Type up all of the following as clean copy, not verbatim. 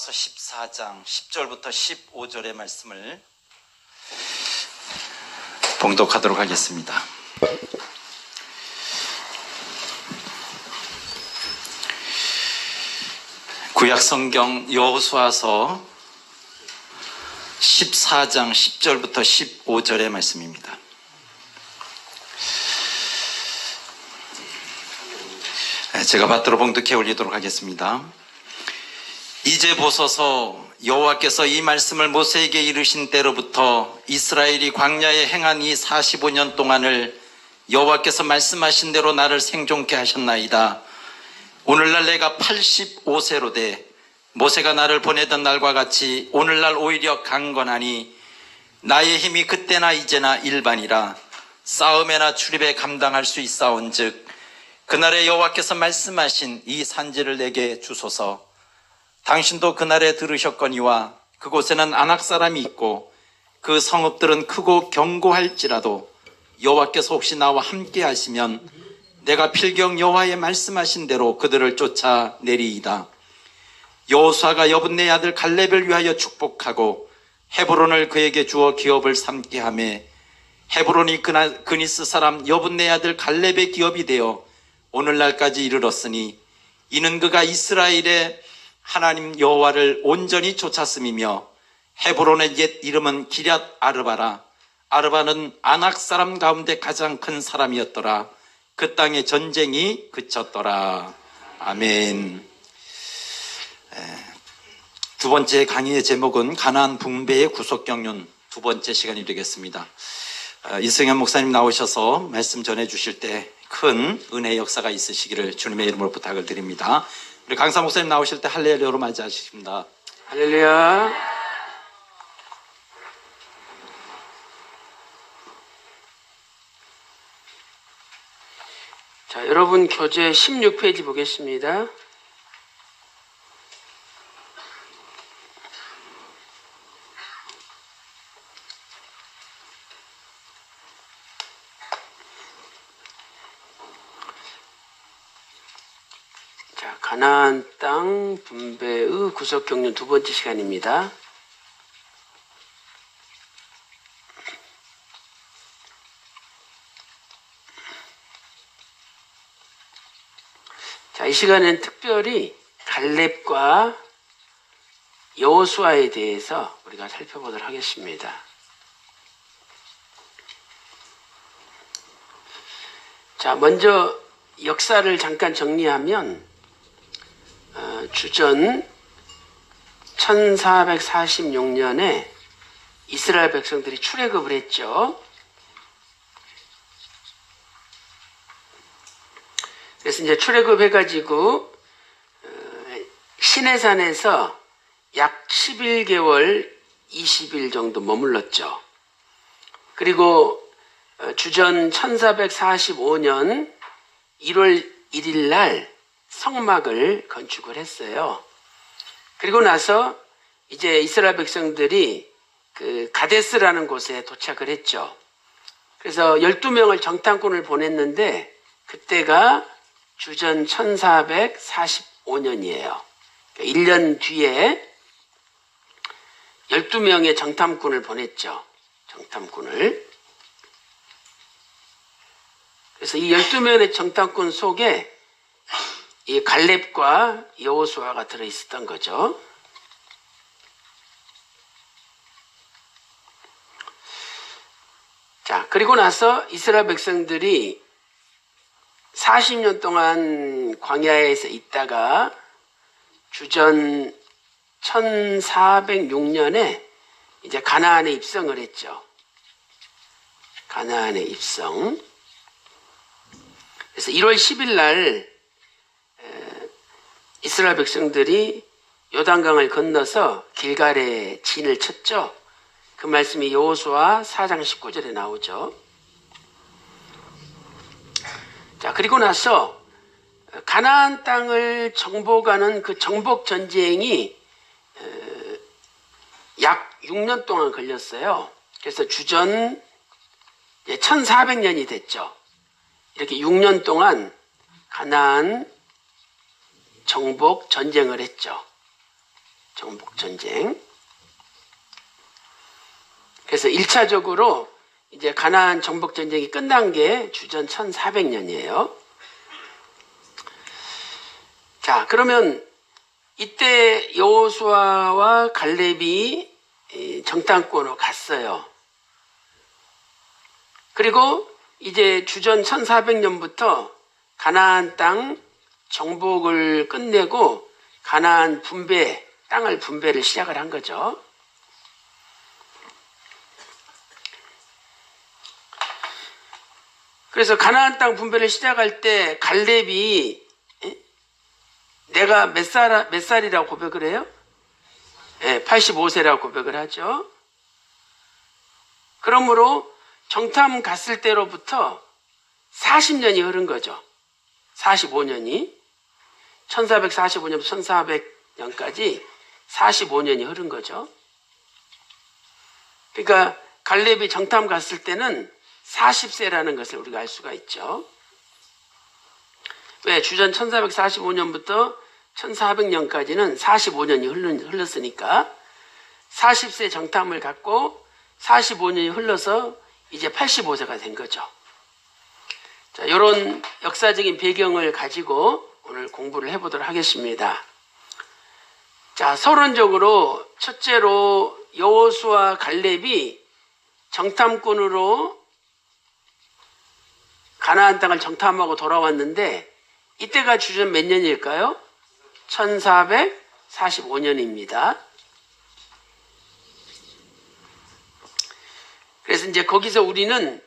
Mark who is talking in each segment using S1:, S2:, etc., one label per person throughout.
S1: 14장 10절부터 15절의 말씀을 봉독하도록 하겠습니다. 구약성경 여호수아서 14장 10절부터 15절의 말씀입니다. 제가 받들어 봉독해 올리도록 하겠습니다. 이제 보소서, 여호와께서 이 말씀을 모세에게 이르신 때로부터 이스라엘이 광야에 행한 이 45년 동안을 여호와께서 말씀하신 대로 나를 생존케 하셨나이다. 오늘날 내가 85세로 돼 모세가 나를 보내던 날과 같이 오늘날 오히려 강건하니 나의 힘이 그때나 이제나 일반이라. 싸움에나 출입에 감당할 수 있사온즉 그날에 여호와께서 말씀하신 이 산지를 내게 주소서. 당신도 그날에 들으셨거니와 그곳에는 아낙 사람이 있고 그 성읍들은 크고 견고할지라도 여호와께서 혹시 나와 함께 하시면 내가 필경 여호와의 말씀하신 대로 그들을 쫓아내리이다. 여호수아가 여분네 아들 갈렙을 위하여 축복하고 헤브론을 그에게 주어 기업을 삼게 하매 헤브론이 그니스 사람 여분네 아들 갈렙의 기업이 되어 오늘날까지 이르렀으니 이는 그가 이스라엘의 하나님 여호와를 온전히 쫓았음이며 헤브론의 옛 이름은 기럇 아르바라. 아르바는 아낙 사람 가운데 가장 큰 사람이었더라. 그 땅에 전쟁이 그쳤더라. 아멘. 두 번째 강의의 제목은 가나안 붕괴의 구속경륜, 두 번째 시간이 되겠습니다. 이승현 목사님 나오셔서 말씀 전해 주실 때 큰 은혜의 역사가 있으시기를 주님의 이름으로 부탁을 드립니다. 우리 강사 목사님 나오실 때 할렐루야로 맞이하십니다.
S2: 할렐루야. 자, 여러분 교재 16페이지 보겠습니다. 자, 가나안 땅 분배의 구속경륜 두 번째 시간입니다. 자, 이 시간엔 특별히 갈렙과 여호수아에 대해서 우리가 살펴보도록 하겠습니다. 자, 먼저 역사를 잠깐 정리하면 주전 1446년에 이스라엘 백성들이 출애굽을 했죠. 그래서 이제 출애굽해가지고 시내산에서 약 11개월 20일 정도 머물렀죠. 그리고 주전 1445년 1월 1일 날 성막을 건축을 했어요. 그리고 나서 이제 이스라엘 백성들이 그 가데스라는 곳에 도착을 했죠. 그래서 12명을 정탐꾼을 보냈는데 그때가 주전 1445년이에요. 1년 뒤에 12명의 정탐꾼을 보냈죠. 정탐꾼을. 그래서 이 12명의 정탐꾼 속에 이 갈렙과 여호수아가 들어있었던 거죠. 자, 그리고 나서 이스라엘 백성들이 40년 동안 광야에서 있다가 주전 1406년에 이제 가나안에 입성을 했죠. 가나안에 입성. 그래서 1월 10일 날 이스라엘 백성들이 요단강을 건너서 길갈에 진을 쳤죠. 그 말씀이 여호수아 4장 19절에 나오죠. 자, 그리고 나서 가나안 땅을 정복하는 그 정복 전쟁이 약 6년 동안 걸렸어요. 그래서 주전 1400년이 됐죠. 이렇게 6년 동안 가나안 정복 전쟁을 했죠. 정복전쟁. 그래서 1차적으로 이제 가나안 정복전쟁이 끝난 게 주전 1400년이에요. 자, 그러면 이때 여호수아와 갈렙이 정탐꾼으로 갔어요. 그리고 이제 주전 1400년부터 가나안 땅 정복을 끝내고 가나안 분배, 땅을 분배를 시작을 한 거죠. 그래서 가나안 땅 분배를 시작할 때 갈렙이 내가 몇 살이라고 고백을 해요? 85세라고 고백을 하죠. 그러므로 정탐 갔을 때로부터 40년이 흐른 거죠. 45년이. 1445년부터 1400년까지 45년이 흐른 거죠. 그러니까 갈렙이 정탐 갔을 때는 40세라는 것을 우리가 알 수가 있죠. 왜? 주전 1445년부터 1400년까지는 45년이 흘렀으니까 40세 정탐을 갖고 45년이 흘러서 이제 85세가 된 거죠. 자, 이런 역사적인 배경을 가지고 오늘 공부를 해보도록 하겠습니다. 자, 서론적으로 첫째로 여호수아 갈렙이 정탐꾼으로 가나안 땅을 정탐하고 돌아왔는데 이때가 주전 몇 년일까요? 1445년입니다. 그래서 이제 거기서 우리는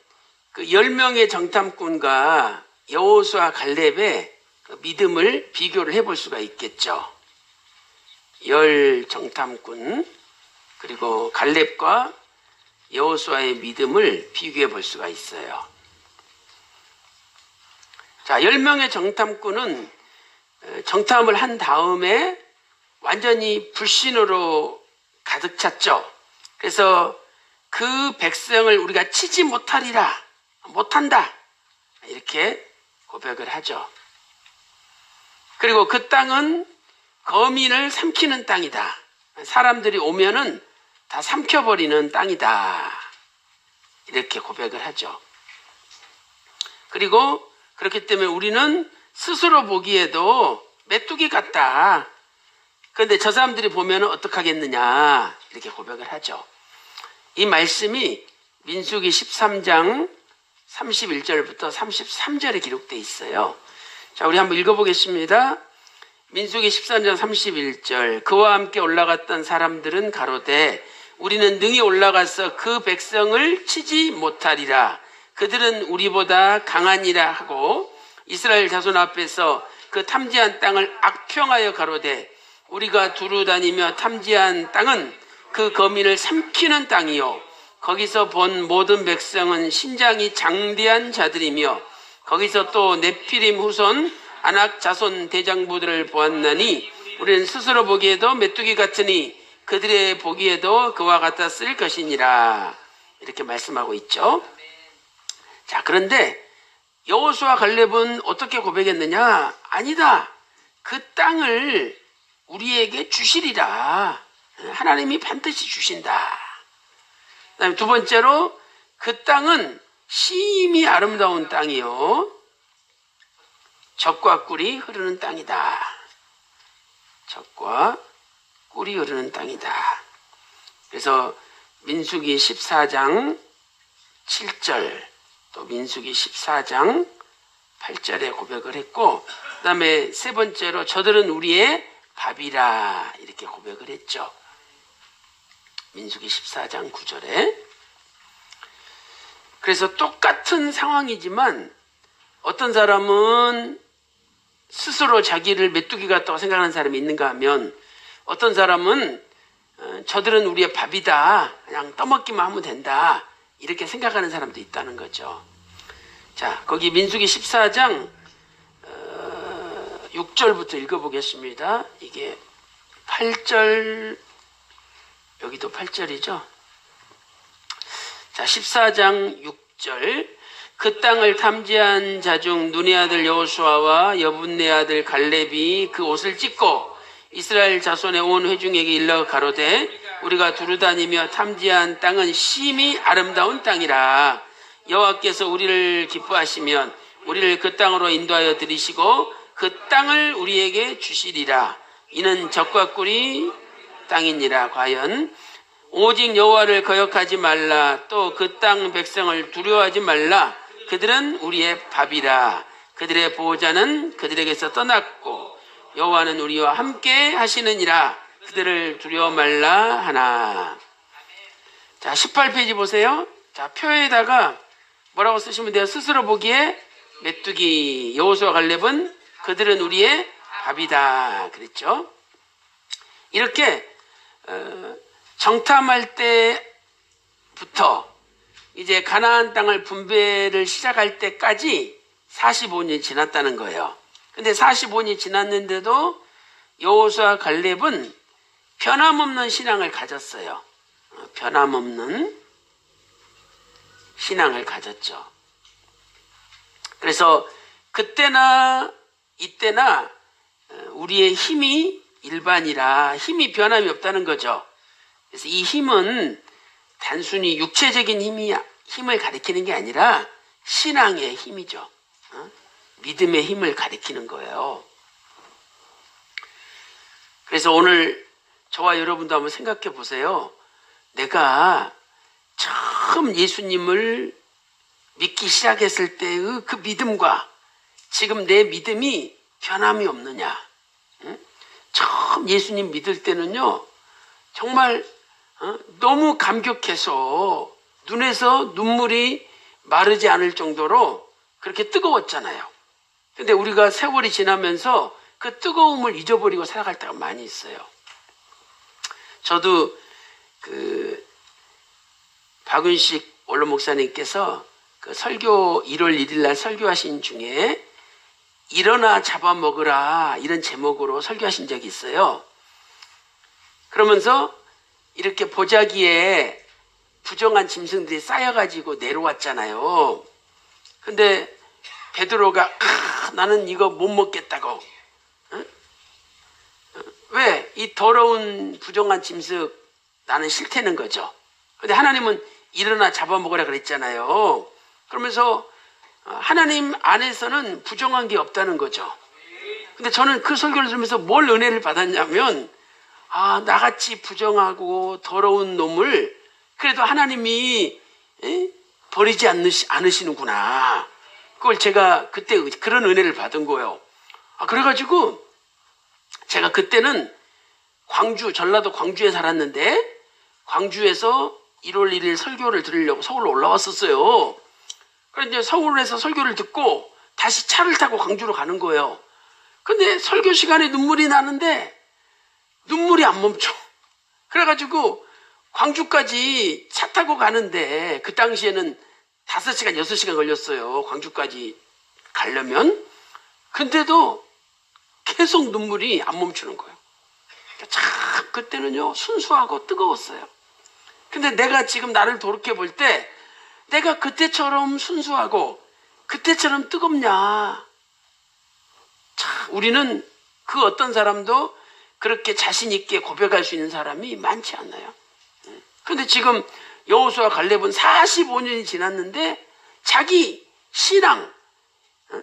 S2: 그 10명의 정탐꾼과 여호수아 갈렙의 그 믿음을 비교를 해볼 수가 있겠죠. 10 정탐꾼 그리고 갈렙과 여호수아의 믿음을 비교해 볼 수가 있어요. 자, 10명의 정탐꾼은 정탐을 한 다음에 완전히 불신으로 가득 찼죠. 그래서 그 백성을 우리가 치지 못하리라, 못한다, 이렇게 고백을 하죠. 그리고 그 땅은 거민을 삼키는 땅이다. 사람들이 오면은 다 삼켜버리는 땅이다. 이렇게 고백을 하죠. 그리고 그렇기 때문에 우리는 스스로 보기에도 메뚜기 같다. 그런데 저 사람들이 보면 어떡하겠느냐. 이렇게 고백을 하죠. 이 말씀이 민수기 13장 31절부터 33절에 기록되어 있어요. 자, 우리 한번 읽어보겠습니다. 민수기 13장 31절. 그와 함께 올라갔던 사람들은 가로되 우리는 능히 올라가서 그 백성을 치지 못하리라. 그들은 우리보다 강하니라 하고 이스라엘 자손 앞에서 그 탐지한 땅을 악평하여 가로되 우리가 두루 다니며 탐지한 땅은 그 거민을 삼키는 땅이요 거기서 본 모든 백성은 신장이 장대한 자들이며 거기서 또 네피림 후손 아낙 자손 대장부들을 보았나니 우리는 스스로 보기에도 메뚜기 같으니 그들의 보기에도 그와 같았을 것이니라. 이렇게 말씀하고 있죠. 자, 그런데 여호수아 갈렙은 어떻게 고백했느냐? 아니다. 그 땅을 우리에게 주시리라. 하나님이 반드시 주신다. 그다음에 두 번째로 그 땅은 심히 아름다운 땅이요 젖과 꿀이 흐르는 땅이다. 젖과 꿀이 흐르는 땅이다. 그래서 민수기 14장 7절 또 민수기 14장 8절에 고백을 했고 그 다음에 세 번째로 저들은 우리의 밥이라 이렇게 고백을 했죠. 민수기 14장 9절에. 그래서 똑같은 상황이지만 어떤 사람은 스스로 자기를 메뚜기 같다고 생각하는 사람이 있는가 하면 어떤 사람은 저들은 우리의 밥이다. 그냥 떠먹기만 하면 된다. 이렇게 생각하는 사람도 있다는 거죠. 자, 거기 민수기 14장 6절부터 읽어보겠습니다. 이게 8절, 여기도 8절이죠. 자, 14장 6절. 그 땅을 탐지한 자 중 눈의 아들 여호수아와 여분네 아들 갈렙이 그 옷을 찢고 이스라엘 자손의 온 회중에게 일러 가로되 우리가 두루다니며 탐지한 땅은 심히 아름다운 땅이라. 여호와께서 우리를 기뻐하시면 우리를 그 땅으로 인도하여 들이시고 그 땅을 우리에게 주시리라. 이는 적과 꿀이 땅이니라. 과연 오직 여호와를 거역하지 말라. 또 그 땅 백성을 두려워하지 말라. 그들은 우리의 밥이라. 그들의 보호자는 그들에게서 떠났고 여호와는 우리와 함께 하시느니라. 그들을 두려워 말라 하나. 자, 18페이지 보세요. 자, 표에다가 뭐라고 쓰시면 돼요? 스스로 보기에 메뚜기. 여호수아 갈렙은 그들은 우리의 밥이다 그랬죠. 이렇게 정탐할 때부터 이제 가나안 땅을 분배를 시작할 때까지 45년이 지났다는 거예요. 근데 45년이 지났는데도 여호수아 갈렙은 변함없는 신앙을 가졌어요. 변함없는 신앙을 가졌죠. 그래서 그때나 이때나 우리의 힘이 일반이라 힘이 변함이 없다는 거죠. 그래서 이 힘은 단순히 육체적인 힘을 가리키는 게 아니라 신앙의 힘이죠. 믿음의 힘을 가리키는 거예요. 그래서 오늘 저와 여러분도 한번 생각해 보세요. 내가 처음 예수님을 믿기 시작했을 때의 그 믿음과 지금 내 믿음이 변함이 없느냐. 처음 예수님 믿을 때는요, 정말 너무 감격해서 눈에서 눈물이 마르지 않을 정도로 그렇게 뜨거웠잖아요. 근데 우리가 세월이 지나면서 그 뜨거움을 잊어버리고 살아갈 때가 많이 있어요. 저도 박은식 원로 목사님께서 그 설교 1월 1일 날 설교하신 중에 일어나 잡아먹으라 이런 제목으로 설교하신 적이 있어요. 그러면서 이렇게 보자기에 부정한 짐승들이 쌓여가지고 내려왔잖아요. 근데 베드로가 나는 이거 못 먹겠다고. 왜? 이 더러운 부정한 짐승 나는 싫다는 거죠. 근데 하나님은 일어나 잡아먹으라 그랬잖아요. 그러면서 하나님 안에서는 부정한 게 없다는 거죠. 근데 저는 그 설교를 들으면서 뭘 은혜를 받았냐면 나같이 부정하고 더러운 놈을 그래도 하나님이 버리지 않으시는구나. 그걸 제가 그때 그런 은혜를 받은 거예요. 그래가지고 제가 그때는 전라도 광주에 살았는데 광주에서 1월 1일 설교를 들으려고 서울로 올라왔었어요. 그래서 이제 서울에서 설교를 듣고 다시 차를 타고 광주로 가는 거예요. 근데 설교 시간에 눈물이 나는데 눈물이 안 멈춰. 그래가지고 광주까지 차 타고 가는데 그 당시에는 5시간, 6시간 걸렸어요. 광주까지 가려면. 근데도 계속 눈물이 안 멈추는 거예요. 참 그때는요 순수하고 뜨거웠어요. 근데 내가 지금 나를 돌이켜 볼 때 내가 그때처럼 순수하고 그때처럼 뜨겁냐. 참 우리는 그 어떤 사람도 그렇게 자신 있게 고백할 수 있는 사람이 많지 않아요. 근데 지금 여호수아 갈렙은 45년이 지났는데 자기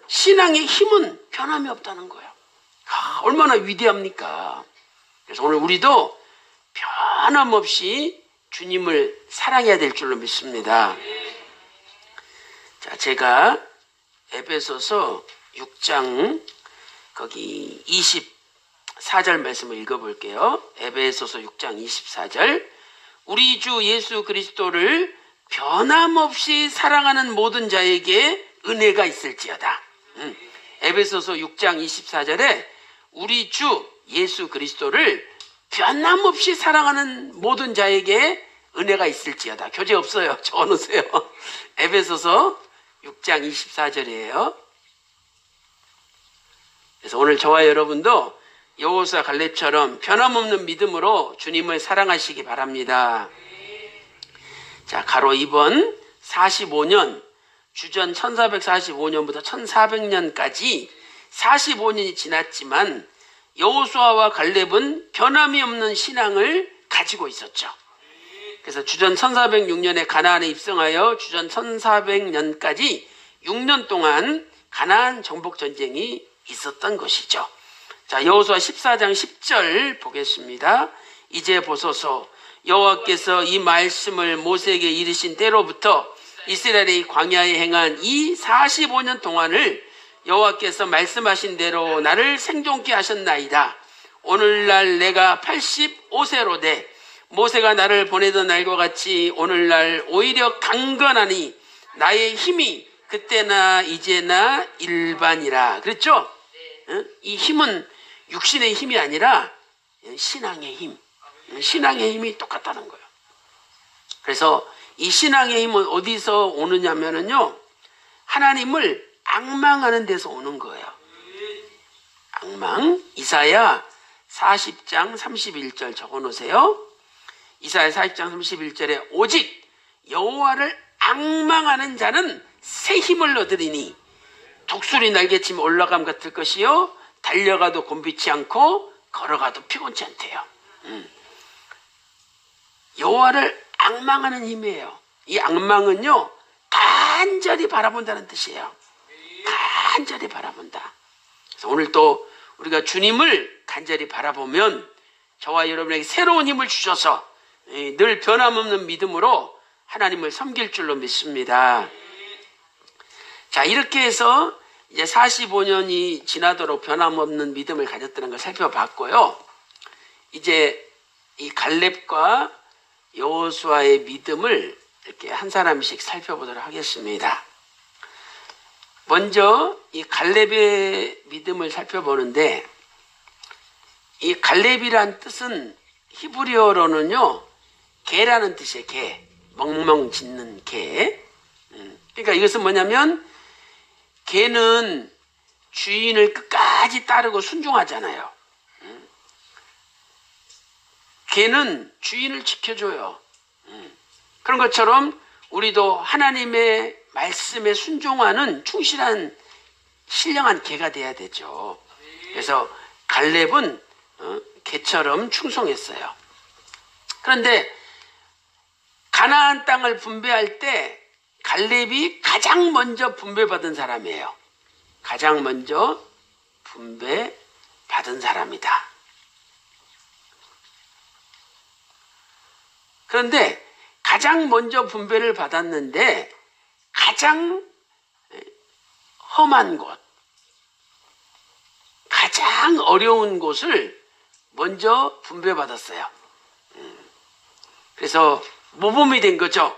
S2: 신앙의 힘은 변함이 없다는 거예요. 얼마나 위대합니까? 그래서 오늘 우리도 변함없이 주님을 사랑해야 될 줄로 믿습니다. 자, 제가 에베소서 6장 거기 24절 말씀을 읽어볼게요. 에베소서 6장 24절. 우리 주 예수 그리스도를 변함없이 사랑하는 모든 자에게 은혜가 있을지어다. 에베소서 6장 24절에 우리 주 예수 그리스도를 변함없이 사랑하는 모든 자에게 은혜가 있을지어다. 교재 없어요. 적어놓으세요. 에베소서 6장 24절이에요. 그래서 오늘 저와 여러분도 여호수아 갈렙처럼 변함없는 믿음으로 주님을 사랑하시기 바랍니다. 자, 가로 2번 45년 주전 1445년부터 1400년까지 45년이 지났지만 여호수아와 갈렙은 변함이 없는 신앙을 가지고 있었죠. 그래서 주전 1406년에 가나안에 입성하여 주전 1400년까지 6년 동안 가나안 정복 전쟁이 있었던 것이죠. 자, 여호수아 14장 10절 보겠습니다. 이제 보소서 여호와께서 이 말씀을 모세에게 이르신 때로부터 이스라엘이 광야에 행한 이 45년 동안을 여호와께서 말씀하신 대로 나를 생존케 하셨나이다. 오늘날 내가 85세로 돼 모세가 나를 보내던 날과 같이 오늘날 오히려 강건하니 나의 힘이 그때나 이제나 일반이라. 그랬죠? 이 힘은 육신의 힘이 아니라 신앙의 힘. 신앙의 힘이 똑같다는 거예요. 그래서 이 신앙의 힘은 어디서 오느냐면요, 하나님을 앙망하는 데서 오는 거예요. 앙망. 이사야 40장 31절 적어놓으세요. 이사야 40장 31절에 오직 여호와를 앙망하는 자는 새 힘을 얻으리니 독수리 날개치며 올라감 같을 것이요 달려가도 곤비치 않고 걸어가도 피곤치 않대요. 여호와를 앙망하는 힘이에요. 이 앙망은요, 간절히 바라본다는 뜻이에요. 간절히 바라본다. 그래서 오늘 또 우리가 주님을 간절히 바라보면 저와 여러분에게 새로운 힘을 주셔서 늘 변함없는 믿음으로 하나님을 섬길 줄로 믿습니다. 자, 이렇게 해서 이제 45년이 지나도록 변함없는 믿음을 가졌다는 걸 살펴봤고요. 이제 이 갈렙과 여호수아의 믿음을 이렇게 한 사람씩 살펴보도록 하겠습니다. 먼저 이 갈렙의 믿음을 살펴보는데, 이 갈렙이란 뜻은 히브리어로는요, 개라는 뜻이에요. 개. 멍멍 짖는 개. 그러니까 이것은 뭐냐면, 개는 주인을 끝까지 따르고 순종하잖아요. 개는 주인을 지켜줘요. 그런 것처럼 우리도 하나님의 말씀에 순종하는 충실한 신령한 개가 돼야 되죠. 그래서 갈렙은 개처럼 충성했어요. 그런데 가나안 땅을 분배할 때 갈렙이 가장 먼저 분배받은 사람이에요. 가장 먼저 분배받은 사람이다. 그런데 가장 먼저 분배를 받았는데 가장 험한 곳, 가장 어려운 곳을 먼저 분배받았어요. 그래서 모범이 된 거죠.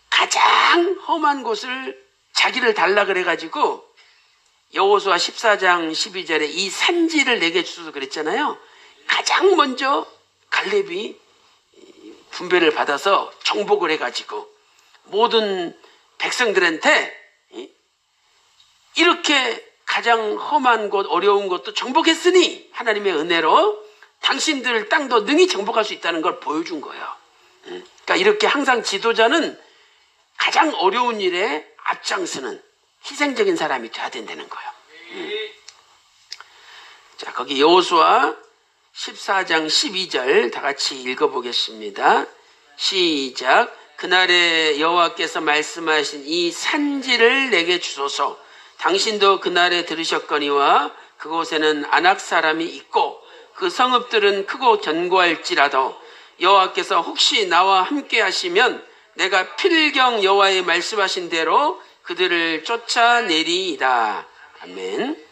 S2: 가장 험한 곳을 자기를 달라 그래가지고 여호수아 14장 12절에 이 산지를 내게 주소서 그랬잖아요. 가장 먼저 갈렙이 분배를 받아서 정복을 해가지고 모든 백성들한테 이렇게 가장 험한 곳, 어려운 곳도 정복했으니 하나님의 은혜로 당신들 땅도 능히 정복할 수 있다는 걸 보여준 거예요. 그러니까 이렇게 항상 지도자는 가장 어려운 일에 앞장서는 희생적인 사람이 돼야 된다는 거예요. 자, 거기 여호수아 14장 12절 다 같이 읽어보겠습니다. 시작. 그날에 여호와께서 말씀하신 이 산지를 내게 주소서. 당신도 그날에 들으셨거니와 그곳에는 아낙 사람이 있고 그 성읍들은 크고 견고할지라도 여호와께서 혹시 나와 함께 하시면 내가 필경 여호와의 말씀하신 대로 그들을 쫓아내리이다. 아멘.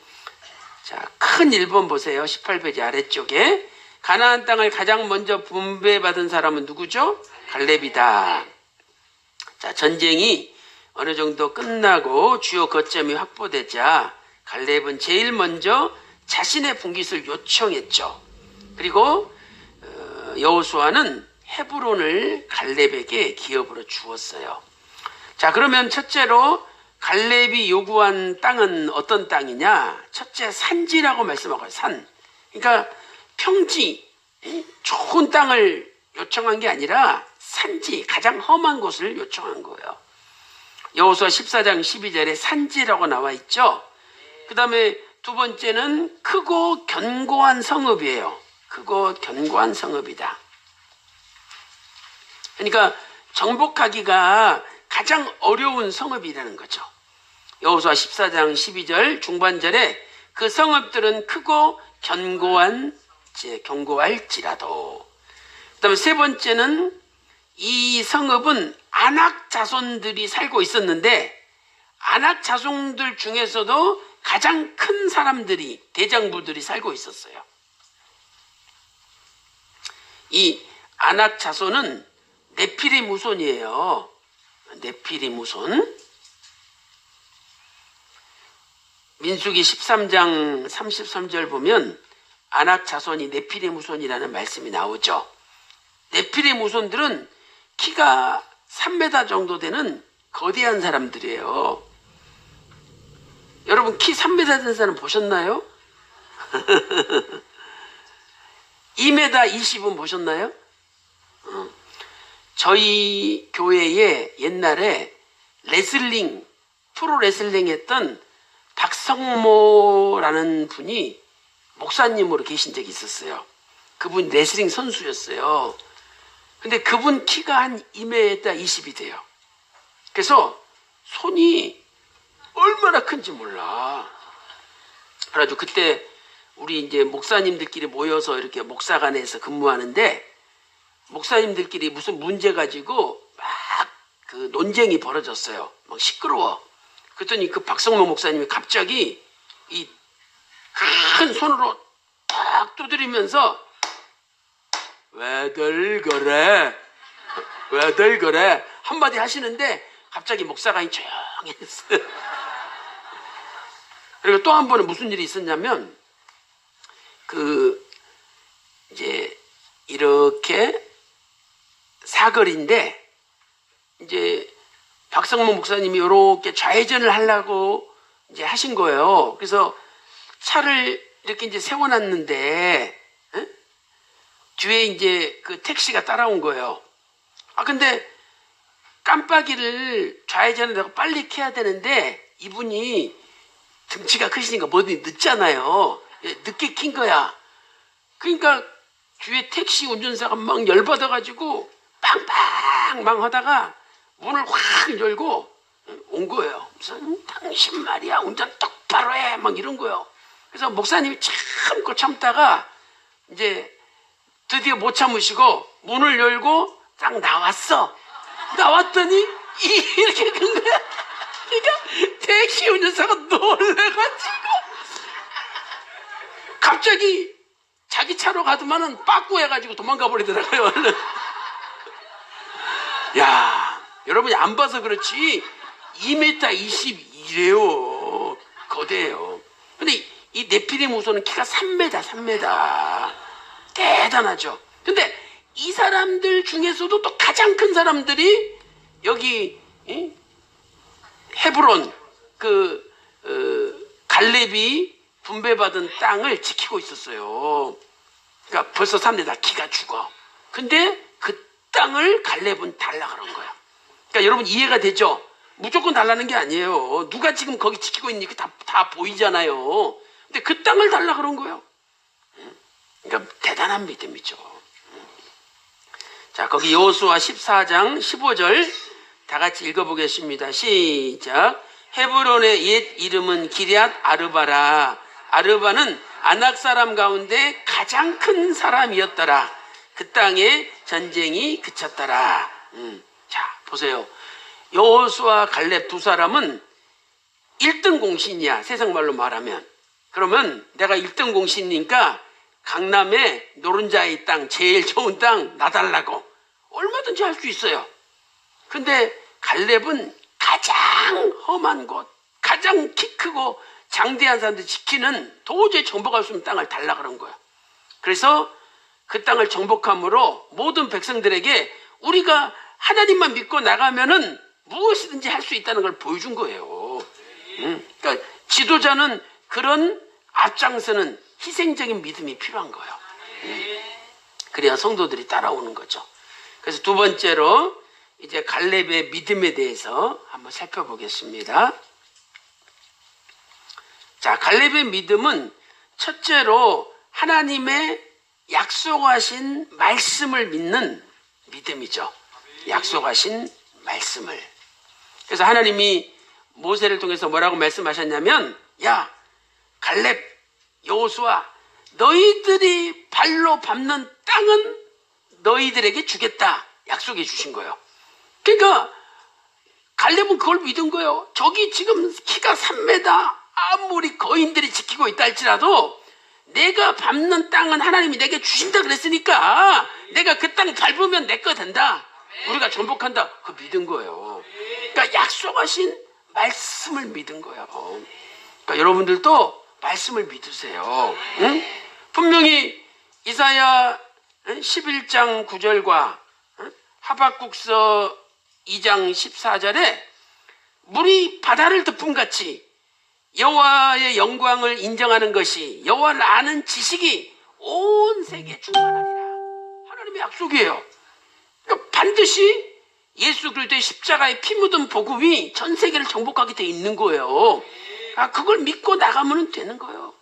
S2: 자, 큰 1번 보세요. 18페이지 아래쪽에. 가나안 땅을 가장 먼저 분배받은 사람은 누구죠? 갈렙이다. 자, 전쟁이 어느 정도 끝나고 주요 거점이 확보되자 갈렙은 제일 먼저 자신의 분깃을 요청했죠. 그리고 여호수아는 헤브론을 갈렙에게 기업으로 주었어요. 자, 그러면 첫째로 갈렙이 요구한 땅은 어떤 땅이냐? 첫째, 산지라고 말씀하고요. 산. 그러니까 평지, 좋은 땅을 요청한 게 아니라 산지, 가장 험한 곳을 요청한 거예요. 여호수아 14장 12절에 산지라고 나와 있죠. 그 다음에 두 번째는 크고 견고한 성읍이에요. 크고 견고한 성읍이다. 그러니까 정복하기가 가장 어려운 성읍이라는 거죠. 여호수아 14장 12절 중반절에 그 성읍들은 크고 견고할지라도. 그다음에 세 번째는 이 성읍은 아낙 자손들이 살고 있었는데 아낙 자손들 중에서도 가장 큰 사람들이 대장부들이 살고 있었어요. 이 아낙 자손은 네피림 후손이에요. 네피림 후손. 민수기 13장 33절 보면 아낙 자손이 네피림 후손이라는 말씀이 나오죠. 네피림 후손들은 키가 3m 정도 되는 거대한 사람들이에요. 여러분 키 3m 되는 사람 보셨나요? 2m 20은 보셨나요? 저희 교회에 옛날에 레슬링, 프로 레슬링 했던 박성모라는 분이 목사님으로 계신 적이 있었어요. 그분 레슬링 선수였어요. 근데 그분 키가 한 2m 20이 돼요. 그래서 손이 얼마나 큰지 몰라. 그래가지고 그때 우리 이제 목사님들끼리 모여서 이렇게 목사관에서 근무하는데 목사님들끼리 무슨 문제 가지고 막 그 논쟁이 벌어졌어요. 막 시끄러워. 그랬더니 그 박성모 목사님이 갑자기 이 큰 손으로 딱 두드리면서 왜들 그래? 왜들 그래? 한마디 하시는데 갑자기 목사관이 조용했어요. 그리고 또 한 번은 무슨 일이 있었냐면 이제 이렇게 사거리인데 이제 박성모 목사님이 이렇게 좌회전을 하려고 이제 하신 거예요. 그래서 차를 이렇게 이제 세워놨는데 뒤에 이제 그 택시가 따라온 거예요. 근데 깜빡이를 좌회전을 내가 빨리 켜야 되는데 이분이 등치가 크시니까 뭐든지 늦잖아요. 늦게 킨 거야. 그러니까 뒤에 택시 운전사가 막 열받아가지고 빵빵 하다가 문을 확 열고 온 거예요. 무슨 당신 말이야 운전 똑바로 해 막 이런 거예요. 그래서 목사님이 참다가 이제 드디어 못 참으시고 문을 열고 딱 나왔더니 이렇게 큰 거야. 그러니까 택시 운전사가 놀래가지고 갑자기 자기 차로 가더만은 빠꾸해가지고 도망가 버리더라고요. 얼른. 야, 여러분이 안 봐서 그렇지 2m 22래요. 거대해요. 근데 이 네피림 후손은 키가 3m. 대단하죠. 근데 이 사람들 중에서도 또 가장 큰 사람들이 여기 헤브론 갈렙이 분배받은 땅을 지키고 있었어요. 그러니까 벌써 사람들이 다 기가 죽어. 근데 그 땅을 갈렙은 달라 그런 거야. 그러니까 여러분 이해가 되죠? 무조건 달라는 게 아니에요. 누가 지금 거기 지키고 있는지 다 보이잖아요. 근데 그 땅을 달라 그런 거예요. 그러니까 대단한 믿음이죠. 자, 거기 여호수아 14장 15절 다 같이 읽어보겠습니다. 시작. 헤브론의 옛 이름은 기럇 아르바라. 아르바는 아낙 사람 가운데 가장 큰 사람이었더라. 그 땅에 전쟁이 그쳤더라. 자, 보세요. 여호수아 갈렙 두 사람은 1등 공신이야. 세상 말로 말하면. 그러면 내가 1등 공신이니까 강남의 노른자의 땅, 제일 좋은 땅 나달라고 얼마든지 할 수 있어요. 근데 갈렙은 가장 험한 곳, 가장 키 크고 장대한 사람들 지키는 도저히 정복할 수 없는 땅을 달라 그런 거야. 그래서 그 땅을 정복함으로 모든 백성들에게 우리가 하나님만 믿고 나가면은 무엇이든지 할 수 있다는 걸 보여준 거예요. 그러니까 지도자는 그런 앞장서는 희생적인 믿음이 필요한 거예요. 그래야 성도들이 따라오는 거죠. 그래서 두 번째로 이제 갈렙의 믿음에 대해서 한번 살펴보겠습니다. 자, 갈렙의 믿음은 첫째로 하나님의 약속하신 말씀을 믿는 믿음이죠. 약속하신 말씀을. 그래서 하나님이 모세를 통해서 뭐라고 말씀하셨냐면, 야, 갈렙, 여호수아, 너희들이 발로 밟는 땅은 너희들에게 주겠다 약속해 주신 거예요. 그러니까 갈렙은 그걸 믿은 거예요. 저기 지금 키가 3m, 아무리 거인들이 지키고 있다 할지라도 내가 밟는 땅은 하나님이 내게 주신다 그랬으니까 내가 그 땅 밟으면 내 거 된다. 우리가 정복한다. 그 믿은 거예요. 그러니까 약속하신 말씀을 믿은 거예요. 그러니까 여러분들도 말씀을 믿으세요. 응? 분명히 이사야 11장 9절과 하박국서 2장 14절에 물이 바다를 덮음같이 여호와의 영광을 인정하는 것이 여호와를 아는 지식이 온 세계에 충만하리라. 하나님의 약속이에요. 그러니까 반드시 예수 그리스도의 십자가의 피 묻은 복음이 전 세계를 정복하게 돼 있는 거예요. 그걸 믿고 나가면 되는 거예요.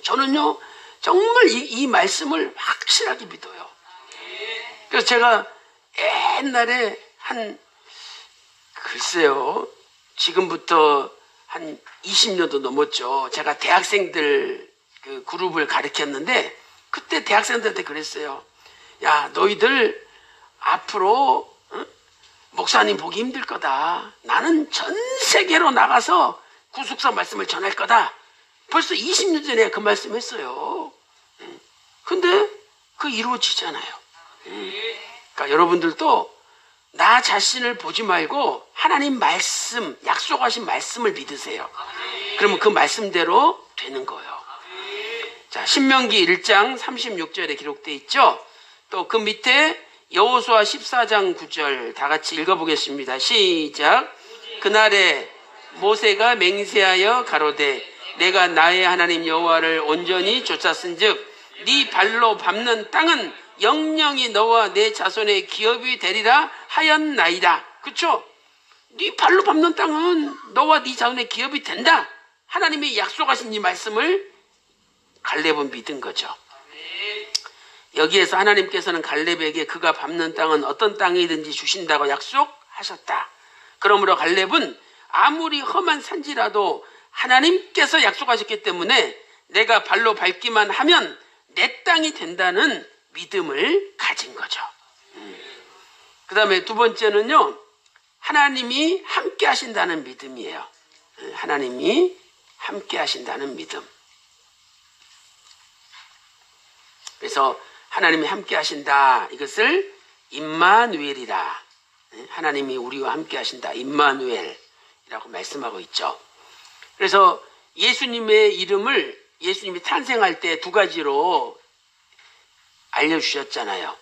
S2: 저는요 정말 이 말씀을 확실하게 믿어요. 그래서 제가 옛날에 글쎄요 지금부터 한 20년도 넘었죠. 제가 대학생들 그 그룹을 가르쳤는데 그때 대학생들한테 그랬어요. 야, 너희들 앞으로 목사님 보기 힘들 거다. 나는 전 세계로 나가서 구속사 말씀을 전할 거다. 벌써 20년 전에 그 말씀 했어요. 근데 그 이루어지잖아요. 그러니까 여러분들도 나 자신을 보지 말고 하나님 말씀, 약속하신 말씀을 믿으세요. 그러면 그 말씀대로 되는 거예요. 자, 신명기 1장 36절에 기록되어 있죠. 또 그 밑에 여호수아 14장 9절 다 같이 읽어보겠습니다. 시작. 그날에 모세가 맹세하여 가로되 내가 나의 하나님 여호와를 온전히 좇았은즉 네 발로 밟는 땅은 영영이 너와 내 자손의 기업이 되리라 하였나이다. 그렇죠? 네 발로 밟는 땅은 너와 네 자손의 기업이 된다. 하나님이 약속하신 이 말씀을 갈렙은 믿은 거죠. 여기에서 하나님께서는 갈렙에게 그가 밟는 땅은 어떤 땅이든지 주신다고 약속하셨다. 그러므로 갈렙은 아무리 험한 산지라도 하나님께서 약속하셨기 때문에 내가 발로 밟기만 하면 내 땅이 된다는 믿음을 가진 거죠. 그 다음에 두 번째는요, 하나님이 함께 하신다는 믿음이에요. 하나님이 함께 하신다는 믿음. 그래서 하나님이 함께 하신다. 이것을 임마누엘이라. 하나님이 우리와 함께 하신다. 임마누엘이라고 말씀하고 있죠. 그래서 예수님의 이름을 예수님이 탄생할 때 두 가지로 알려주셨잖아요.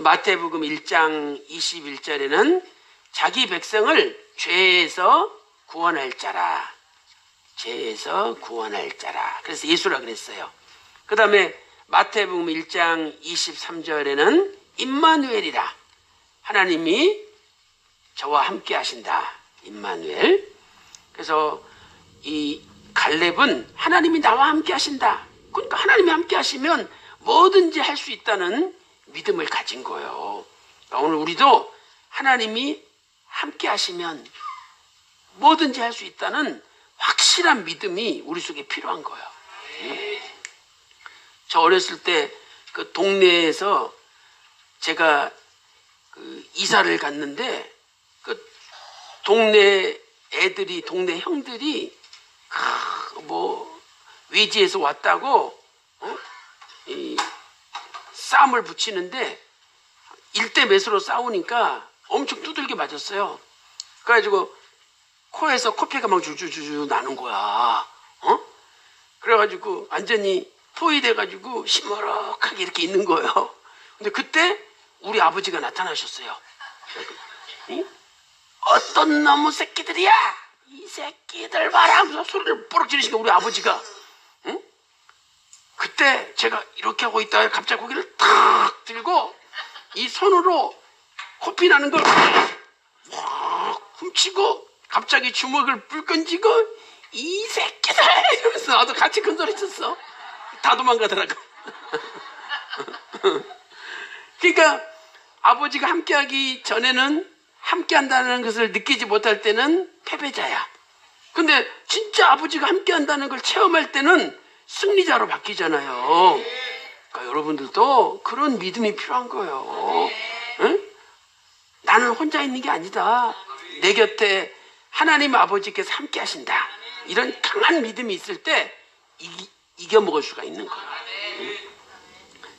S2: 마태복음 1장 21절에는 자기 백성을 죄에서 구원할 자라. 죄에서 구원할 자라. 그래서 예수라 그랬어요. 그 다음에 마태복음 1장 23절에는 임마누엘이라. 하나님이 저와 함께 하신다. 임마누엘. 그래서 이 갈렙은 하나님이 나와 함께 하신다. 그러니까 하나님이 함께 하시면 뭐든지 할 수 있다는 믿음을 가진 거예요. 그러니까 오늘 우리도 하나님이 함께 하시면 뭐든지 할 수 있다는 확실한 믿음이 우리 속에 필요한 거예요. 저 어렸을 때 그 동네에서 제가 그 이사를 갔는데 그 동네 애들이, 동네 형들이 뭐 외지에서 왔다고 이 싸움을 붙이는데 일대 매수로 싸우니까 엄청 두들겨 맞았어요. 그래가지고 코에서 코피가 막 줄줄줄 나는 거야. 그래가지고 완전히 포위돼가지고 시무룩하게 이렇게 있는 거예요. 근데 그때 우리 아버지가 나타나셨어요. 어떤 놈의 새끼들이야! 이 새끼들 봐라! 하면서 소리를 뽀록 지르시니까 우리 아버지가, 응? 그때 제가 이렇게 하고 있다가 갑자기 고개를 탁 들고 이 손으로 코피 나는 걸 확 훔치고 갑자기 주먹을 불 건지고 이 새끼들! 이러면서 나도 같이 큰 소리 쳤어. 다 도망가더라고. 그러니까 아버지가 함께하기 전에는 함께한다는 것을 느끼지 못할 때는 패배자야. 근데 진짜 아버지가 함께한다는 걸 체험할 때는 승리자로 바뀌잖아요. 그러니까 여러분들도 그런 믿음이 필요한 거예요. 응? 나는 혼자 있는 게 아니다. 내 곁에 하나님 아버지께서 함께 하신다. 이런 강한 믿음이 있을 때 이겨먹을 수가 있는 거예요. 응?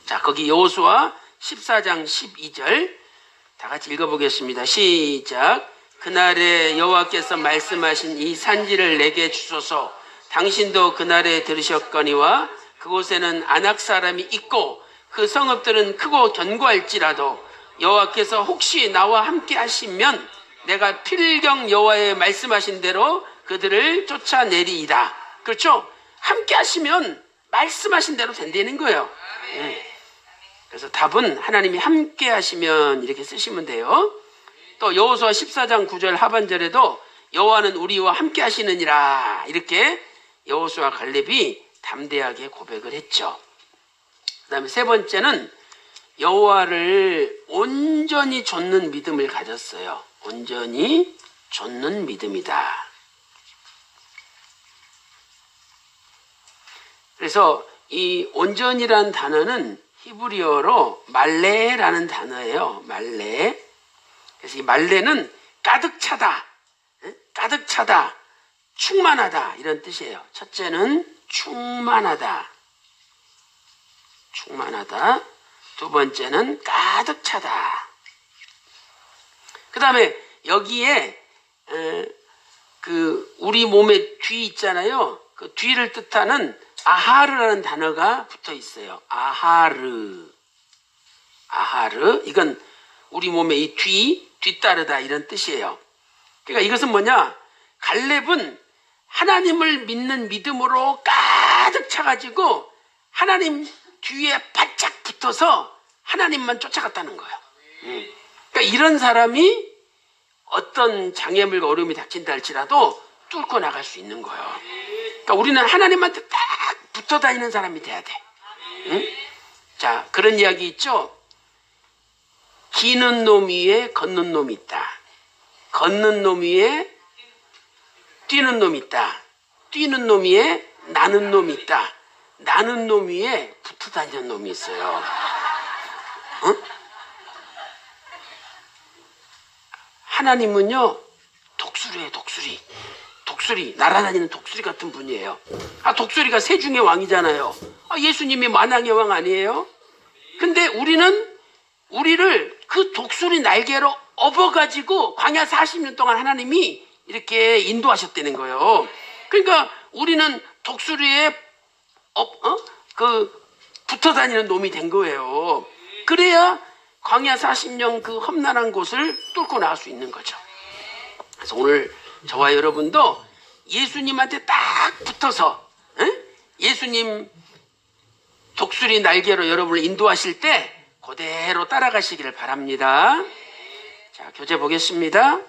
S2: 자, 거기 여호수아 14장 12절 다 같이 읽어보겠습니다. 시작. 그날에 여호와께서 말씀하신 이 산지를 내게 주소서. 당신도 그날에 들으셨거니와 그곳에는 아낙 사람이 있고 그 성읍들은 크고 견고할지라도 여호와께서 혹시 나와 함께 하시면 내가 필경 여호와의 말씀하신 대로 그들을 쫓아내리이다. 그렇죠? 함께 하시면 말씀하신 대로 된다는 거예요. 그래서 답은 하나님이 함께 하시면 이렇게 쓰시면 돼요. 또 여호수아 14장 9절 하반절에도 여호와는 우리와 함께 하시느니라 이렇게 여호수아 갈렙이 담대하게 고백을 했죠. 그 다음에 세 번째는 여호와를 온전히 좇는 믿음을 가졌어요. 온전히 좇는 믿음이다. 그래서 이 온전이라는 단어는 히브리어로 말레라는 단어예요. 말레. 그래서 이 말레는 가득 차다, 가득 차다, 충만하다 이런 뜻이에요. 첫째는 충만하다, 충만하다. 두 번째는 가득 차다. 그 다음에 여기에 그 우리 몸에 뒤 있잖아요. 그 뒤를 뜻하는 아하르라는 단어가 붙어 있어요. 아하르. 아하르. 이건 우리 몸의 이 뒤따르다 이런 뜻이에요. 그러니까 이것은 뭐냐? 갈렙은 하나님을 믿는 믿음으로 가득 차가지고 하나님 뒤에 바짝 붙어서 하나님만 쫓아갔다는 거예요. 그러니까 이런 사람이 어떤 장애물과 어려움이 닥친다 할지라도 뚫고 나갈 수 있는 거예요. 그러니까 우리는 하나님한테 딱 붙어 다니는 사람이 돼야 돼. 응? 자, 그런 이야기 있죠? 기는 놈 위에 걷는 놈이 있다. 걷는 놈 위에 뛰는 놈이 있다. 뛰는 놈 위에 나는 놈이 있다. 나는 놈 위에 붙어 다니는 놈이 있어요. 응? 하나님은요, 독수리예요, 독수리. 독수리, 날아다니는 독수리 같은 분이에요. 아, 독수리가 새 중의 왕이잖아요. 아, 예수님이 만왕의 왕 아니에요? 근데 우리를 그 독수리 날개로 업어가지고 광야 40년 동안 하나님이 이렇게 인도하셨다는 거예요. 그러니까 우리는 독수리에 붙어 다니는 놈이 된 거예요. 그래야 광야 40년 그 험난한 곳을 뚫고 나갈 수 있는 거죠. 그래서 오늘 저와 여러분도 예수님한테 딱 붙어서 예수님 독수리 날개로 여러분을 인도하실 때 그대로 따라가시기를 바랍니다. 자, 교재 보겠습니다.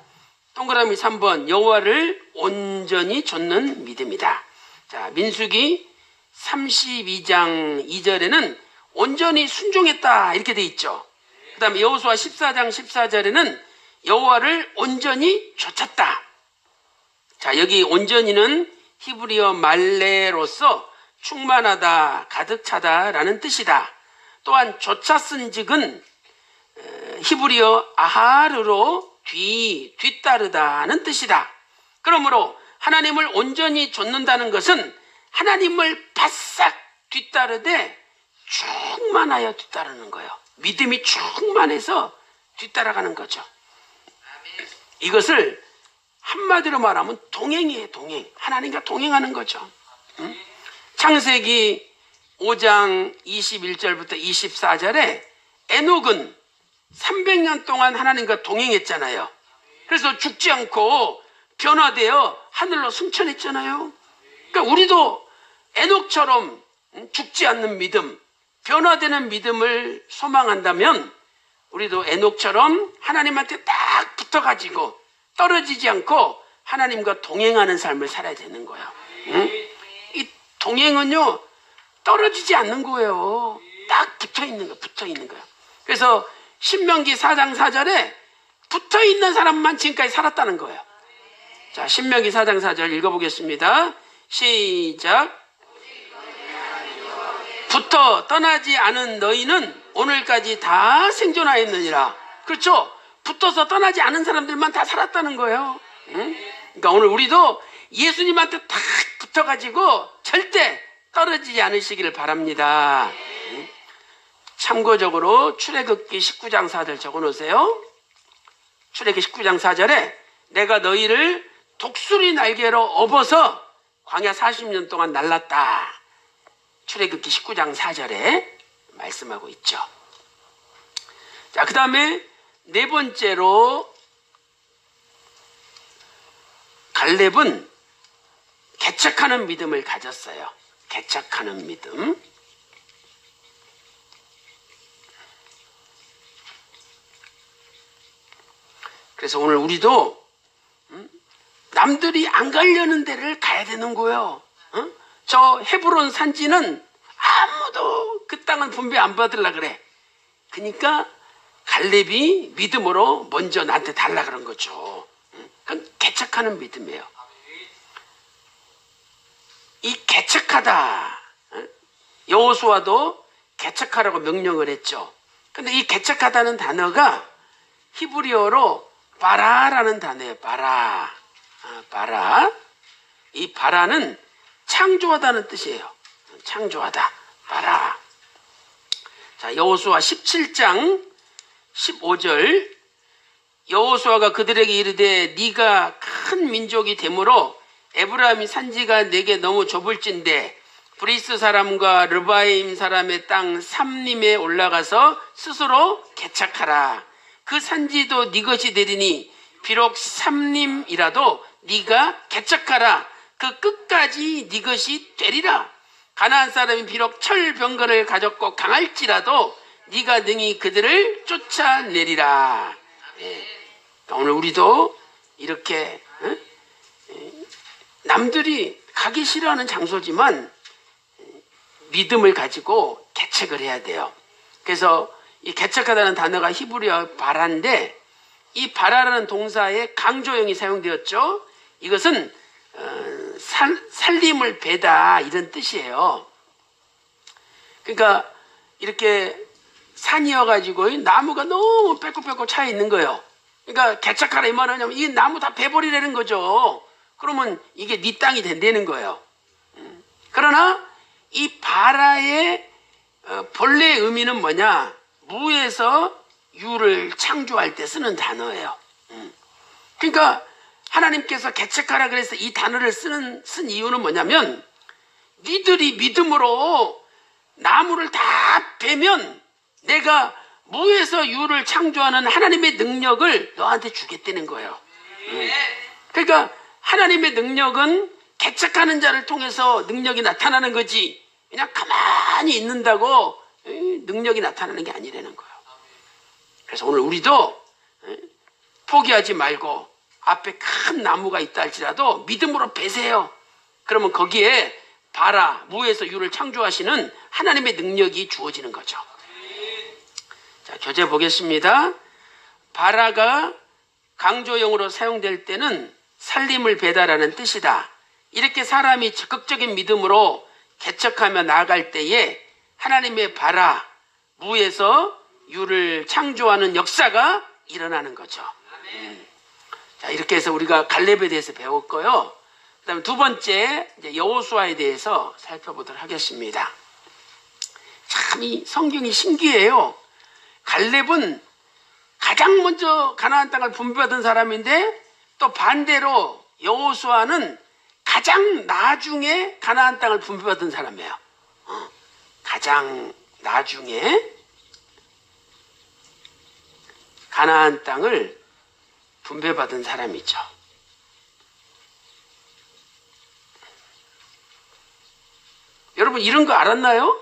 S2: 동그라미 3번 여호와를 온전히 좇는 믿음이다. 자, 민수기 32장 2절에는 온전히 순종했다 이렇게 돼 있죠. 그 다음에 여호수아 14장 14절에는 여호와를 온전히 좇았다. 자, 여기 온전히는 히브리어 말레로서 충만하다, 가득 차다라는 뜻이다. 또한 좇았은 즉은 히브리어 아하르로 뒤따르다는 뜻이다. 그러므로 하나님을 온전히 좇는다는 것은 하나님을 바싹 뒤따르되 충만하여 뒤따르는 거예요. 믿음이 충만해서 뒤따라가는 거죠. 이것을 한마디로 말하면 동행이에요, 동행. 하나님과 동행하는 거죠. 응? 창세기 5장 21절부터 24절에 에녹은 300년 동안 하나님과 동행했잖아요. 그래서 죽지 않고 변화되어 하늘로 승천했잖아요. 그러니까 우리도 에녹처럼 죽지 않는 믿음, 변화되는 믿음을 소망한다면 우리도 에녹처럼 하나님한테 딱 붙어가지고 떨어지지 않고 하나님과 동행하는 삶을 살아야 되는 거예요. 응? 이 동행은요, 떨어지지 않는 거예요. 딱 붙어 있는 거예요. 붙어 있는 거예요. 그래서 신명기 4장 4절에 붙어 있는 사람만 지금까지 살았다는 거예요. 자, 신명기 4장 4절 읽어보겠습니다. 시작. 붙어 떠나지 않은 너희는 오늘까지 다 생존하였느니라. 그렇죠? 붙어서 떠나지 않은 사람들만 다 살았다는 거예요. 응? 그러니까 오늘 우리도 예수님한테 딱 붙어가지고 절대 떨어지지 않으시기를 바랍니다. 응? 참고적으로 출애굽기 19장 4절 적어놓으세요. 출애굽기 19장 4절에 내가 너희를 독수리 날개로 업어서 광야 40년 동안 날랐다. 출애굽기 19장 4절에 말씀하고 있죠. 자, 그 다음에 네 번째로 갈렙은 개척하는 믿음을 가졌어요. 개척하는 믿음. 그래서 오늘 우리도 남들이 안 가려는 데를 가야 되는 거예요. 저 헤브론 산지는 아무도 그 땅은 분배 안 받으려 그래. 그러니까 갈렙이 믿음으로 먼저 나한테 달라 그런 거죠. 그건 개척하는 믿음이에요. 이 개척하다, 여호수아도 개척하라고 명령을 했죠. 근데 이 개척하다는 단어가 히브리어로 바라라는 단어예요. 바라. 바라. 이 바라는 창조하다는 뜻이에요. 창조하다. 바라. 자, 여호수아 17장 15절. 여호수아가 그들에게 이르되 네가 큰 민족이 되므로 에브라임이 산지가 내게 너무 좁을진데 브리스 사람과 르바임 사람의 땅 삼림에 올라가서 스스로 개척하라. 그 산지도 네 것이 되리니 비록 삼림이라도 네가 개척하라. 그 끝까지 네 것이 되리라. 가나안 사람이 비록 철병거를 가졌고 강할지라도 네가 능히 그들을 쫓아내리라. 오늘 우리도 이렇게 남들이 가기 싫어하는 장소지만 믿음을 가지고 개척을 해야 돼요. 그래서 이 개척하다는 단어가 히브리어 바라인데 이 바라라는 동사에 강조형이 사용되었죠. 이것은 살림을 베다 이런 뜻이에요. 그러니까 이렇게 산이어가지고 나무가 너무 빼곡빼곡 차 있는 거예요. 그러니까 개척하라 이 말은 뭐냐면 이 나무 다 베버리라는 거죠. 그러면 이게 네 땅이 된다는 거예요. 그러나 이 바라의 본래 의미는 뭐냐? 무에서 유를 창조할 때 쓰는 단어예요. 그러니까 하나님께서 개척하라 그래서 이 단어를 쓴 이유는 뭐냐면 니들이 믿음으로 나무를 다 베면 내가 무에서 유를 창조하는 하나님의 능력을 너한테 주겠다는 거예요. 그러니까 하나님의 능력은 개척하는 자를 통해서 능력이 나타나는 거지 그냥 가만히 있는다고 능력이 나타나는 게 아니라는 거예요. 그래서 오늘 우리도 포기하지 말고 앞에 큰 나무가 있다 할지라도 믿음으로 베세요. 그러면 거기에 바라, 무에서 유를 창조하시는 하나님의 능력이 주어지는 거죠. 자, 교재 보겠습니다. 바라가 강조형으로 사용될 때는 살림을 베다라는 뜻이다. 이렇게 사람이 적극적인 믿음으로 개척하며 나아갈 때에 하나님의 바라, 무에서 유를 창조하는 역사가 일어나는 거죠. 자, 이렇게 해서 우리가 갈렙에 대해서 배웠고요. 그 다음에 두 번째 여호수아에 대해서 살펴보도록 하겠습니다. 참 이 성경이 신기해요. 갈렙은 가장 먼저 가나안 땅을 분배받은 사람인데 또 반대로 여호수아는 가장 나중에 가나안 땅을 분배받은 사람이에요. 가장 나중에 가나안 땅을 분배받은 사람이죠. 여러분 이런 거 알았나요?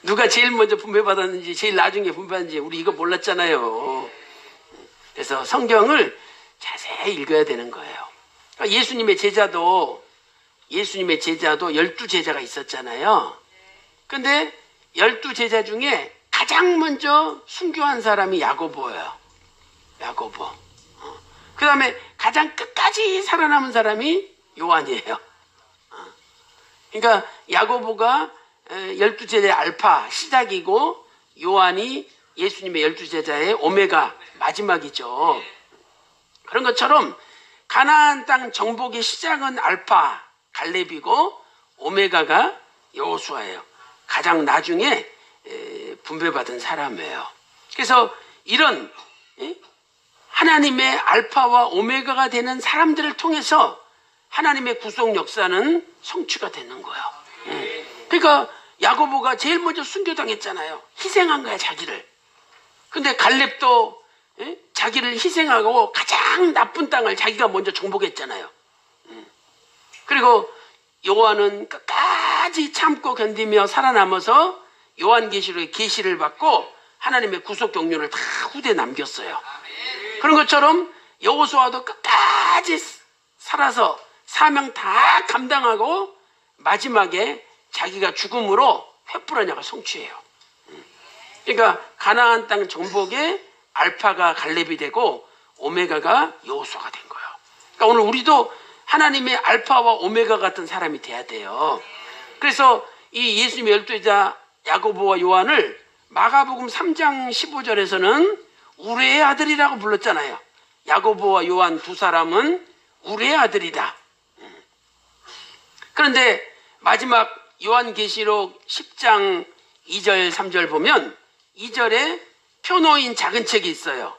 S2: 누가 제일 먼저 분배받았는지 제일 나중에 분배받았는지 우리 이거 몰랐잖아요. 그래서 성경을 자세히 읽어야 되는 거예요. 그러니까 예수님의 제자도 12제자가 있었잖아요. 근데 12제자 중에 가장 먼저 순교한 사람이 야고보예요. 야고보. 그 다음에 가장 끝까지 살아남은 사람이 요한이에요. 그러니까 야고보가 12제자의 알파 시작이고 요한이 예수님의 12제자의 오메가 마지막이죠. 그런 것처럼 가나안 땅 정복의 시작은 알파 갈렙이고 오메가가 여호수아예요. 가장 나중에 분배받은 사람이에요. 그래서 이런 하나님의 알파와 오메가가 되는 사람들을 통해서 하나님의 구속 역사는 성취가 되는 거예요. 그러니까 야고보가 제일 먼저 순교당했잖아요. 희생한 거야, 자기를. 근데 갈렙도 자기를 희생하고 가장 나쁜 땅을 자기가 먼저 정복했잖아요. 그리고 요한은 끝까지 참고 견디며 살아남아서 요한계시록의 계시를 받고 하나님의 구속 경륜을 다 후대에 남겼어요. 그런 것처럼 여호수아도 끝까지 살아서 사명 다 감당하고 마지막에 자기가 죽음으로 횃불하냐가 성취해요. 그러니까 가나안 땅 정복에 알파가 갈렙이 되고 오메가가 여호수아가 된 거예요. 그러니까 오늘 우리도 하나님의 알파와 오메가 같은 사람이 돼야 돼요. 그래서 이 예수님의 12제자 야고보와 요한을 마가복음 3장 15절에서는 우레의 아들이라고 불렀잖아요. 야고보와 요한 두 사람은 우레의 아들이다. 그런데 마지막 요한계시록 10장 2절 3절 보면 2절에 펴놓인 작은 책이 있어요.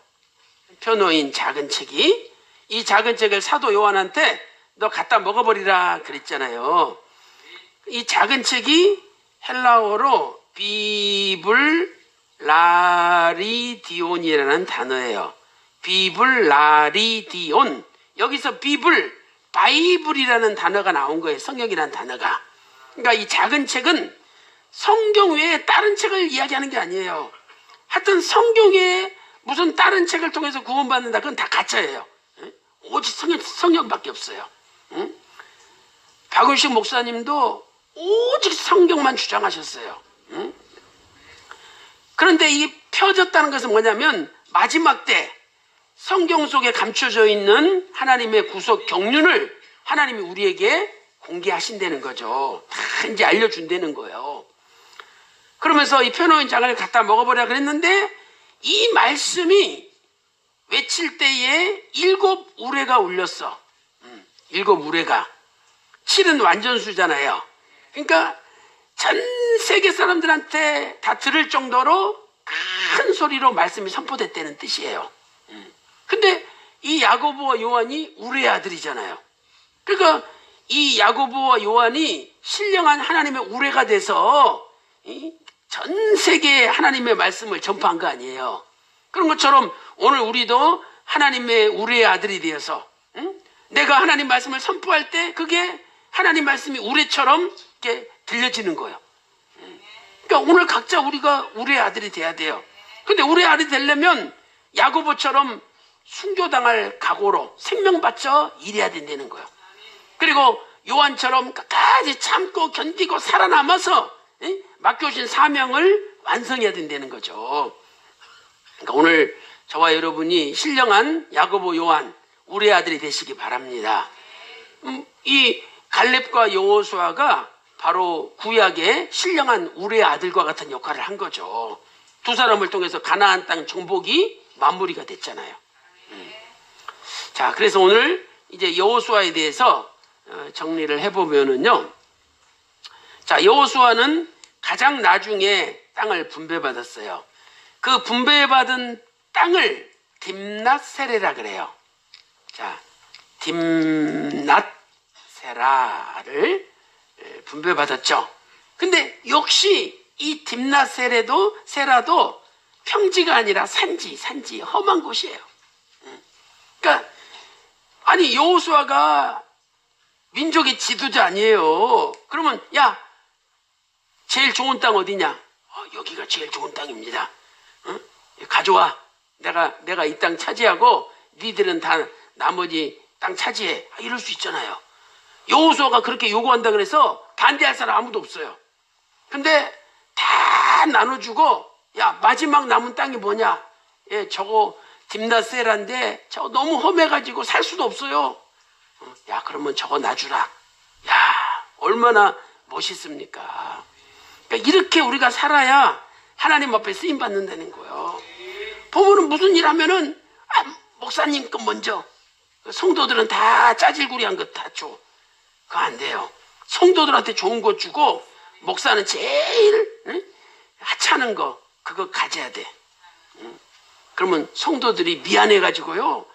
S2: 펴놓인 작은 책이, 이 작은 책을 사도 요한한테 너 갖다 먹어버리라 그랬잖아요. 이 작은 책이 헬라어로 비블라리디온이라는 단어예요. 비블라리디온. 여기서 바이블이라는 단어가 나온 거예요. 성경이라는 단어가. 그러니까 이 작은 책은 성경 외에 다른 책을 이야기하는 게 아니에요. 하여튼 성경에 무슨 다른 책을 통해서 구원받는다, 그건 다 가짜예요. 오직 성경밖에 없어요. 박은식 목사님도 오직 성경만 주장하셨어요. 그런데 이 펴졌다는 것은 뭐냐면 마지막 때 성경 속에 감춰져 있는 하나님의 구속 경륜을 하나님이 우리에게 공개하신다는 거죠. 다 이제 알려준다는 거예요. 그러면서 이 펴놓은 장을 갖다 먹어버려 그랬는데 이 말씀이 외칠 때에 7 우레가 울렸어. 7 우레가. 7은 완전수잖아요. 그러니까 전 세계 사람들한테 다 들을 정도로 큰 소리로 말씀이 선포됐다는 뜻이에요. 근데 이 야고보와 요한이 우레의 아들이잖아요. 그러니까 이 야고보와 요한이 신령한 하나님의 우레가 돼서 전 세계에 하나님의 말씀을 전파한 거 아니에요. 그런 것처럼 오늘 우리도 하나님의 우레의 아들이 되어서 내가 하나님 말씀을 선포할 때 그게 하나님 말씀이 우레처럼 이렇게 들려지는 거예요. 그러니까 오늘 각자 우리가 우레의 아들이 돼야 돼요. 근데 우레의 아들이 되려면 야고보처럼 순교당할 각오로 생명 바쳐 일해야 된다는 거예요. 그리고 요한처럼 끝까지 참고 견디고 살아남아서 맡겨주신 사명을 완성해야 된다는 거죠. 그러니까 오늘 저와 여러분이 신령한 야고보 요한 우레의 아들이 되시기 바랍니다. 이 갈렙과 여호수아가 바로 구약의 신령한 우레의 아들과 같은 역할을 한 거죠. 두 사람을 통해서 가나안 땅 정복이 마무리가 됐잖아요. 자, 그래서 오늘 이제 여호수아에 대해서 정리를 해보면은요. 자, 여호수아는 가장 나중에 땅을 분배받았어요. 그 분배받은 땅을 딥낫세레라 그래요. 자, 딥낫세라를 분배받았죠. 근데 역시 이 딥낫세라도 평지가 아니라 산지 험한 곳이에요. 그러니까 아니 여호수아가 민족의 지도자 아니에요. 그러면 야 제일 좋은 땅 어디냐? 여기가 제일 좋은 땅입니다. 가져와. 내가 이 땅 차지하고 니들은 다 나머지 땅 차지해. 이럴 수 있잖아요. 여호수아가 그렇게 요구한다 그래서 반대할 사람 아무도 없어요. 근데 다 나눠주고, 야, 마지막 남은 땅이 뭐냐? 예, 저거 딥나셀인데 저거 너무 험해가지고 살 수도 없어요. 야, 그러면 저거 놔주라. 야, 얼마나 멋있습니까? 그러니까 이렇게 우리가 살아야 하나님 앞에 쓰임 받는다는 거예요. 보면은 무슨 일 하면은 목사님 거 먼저, 성도들은 다 짜질구리한 것 다 줘. 그거 안 돼요. 성도들한테 좋은 거 주고 목사는 제일 하찮은 거 그거 가져야 돼. 그러면 성도들이 미안해가지고요,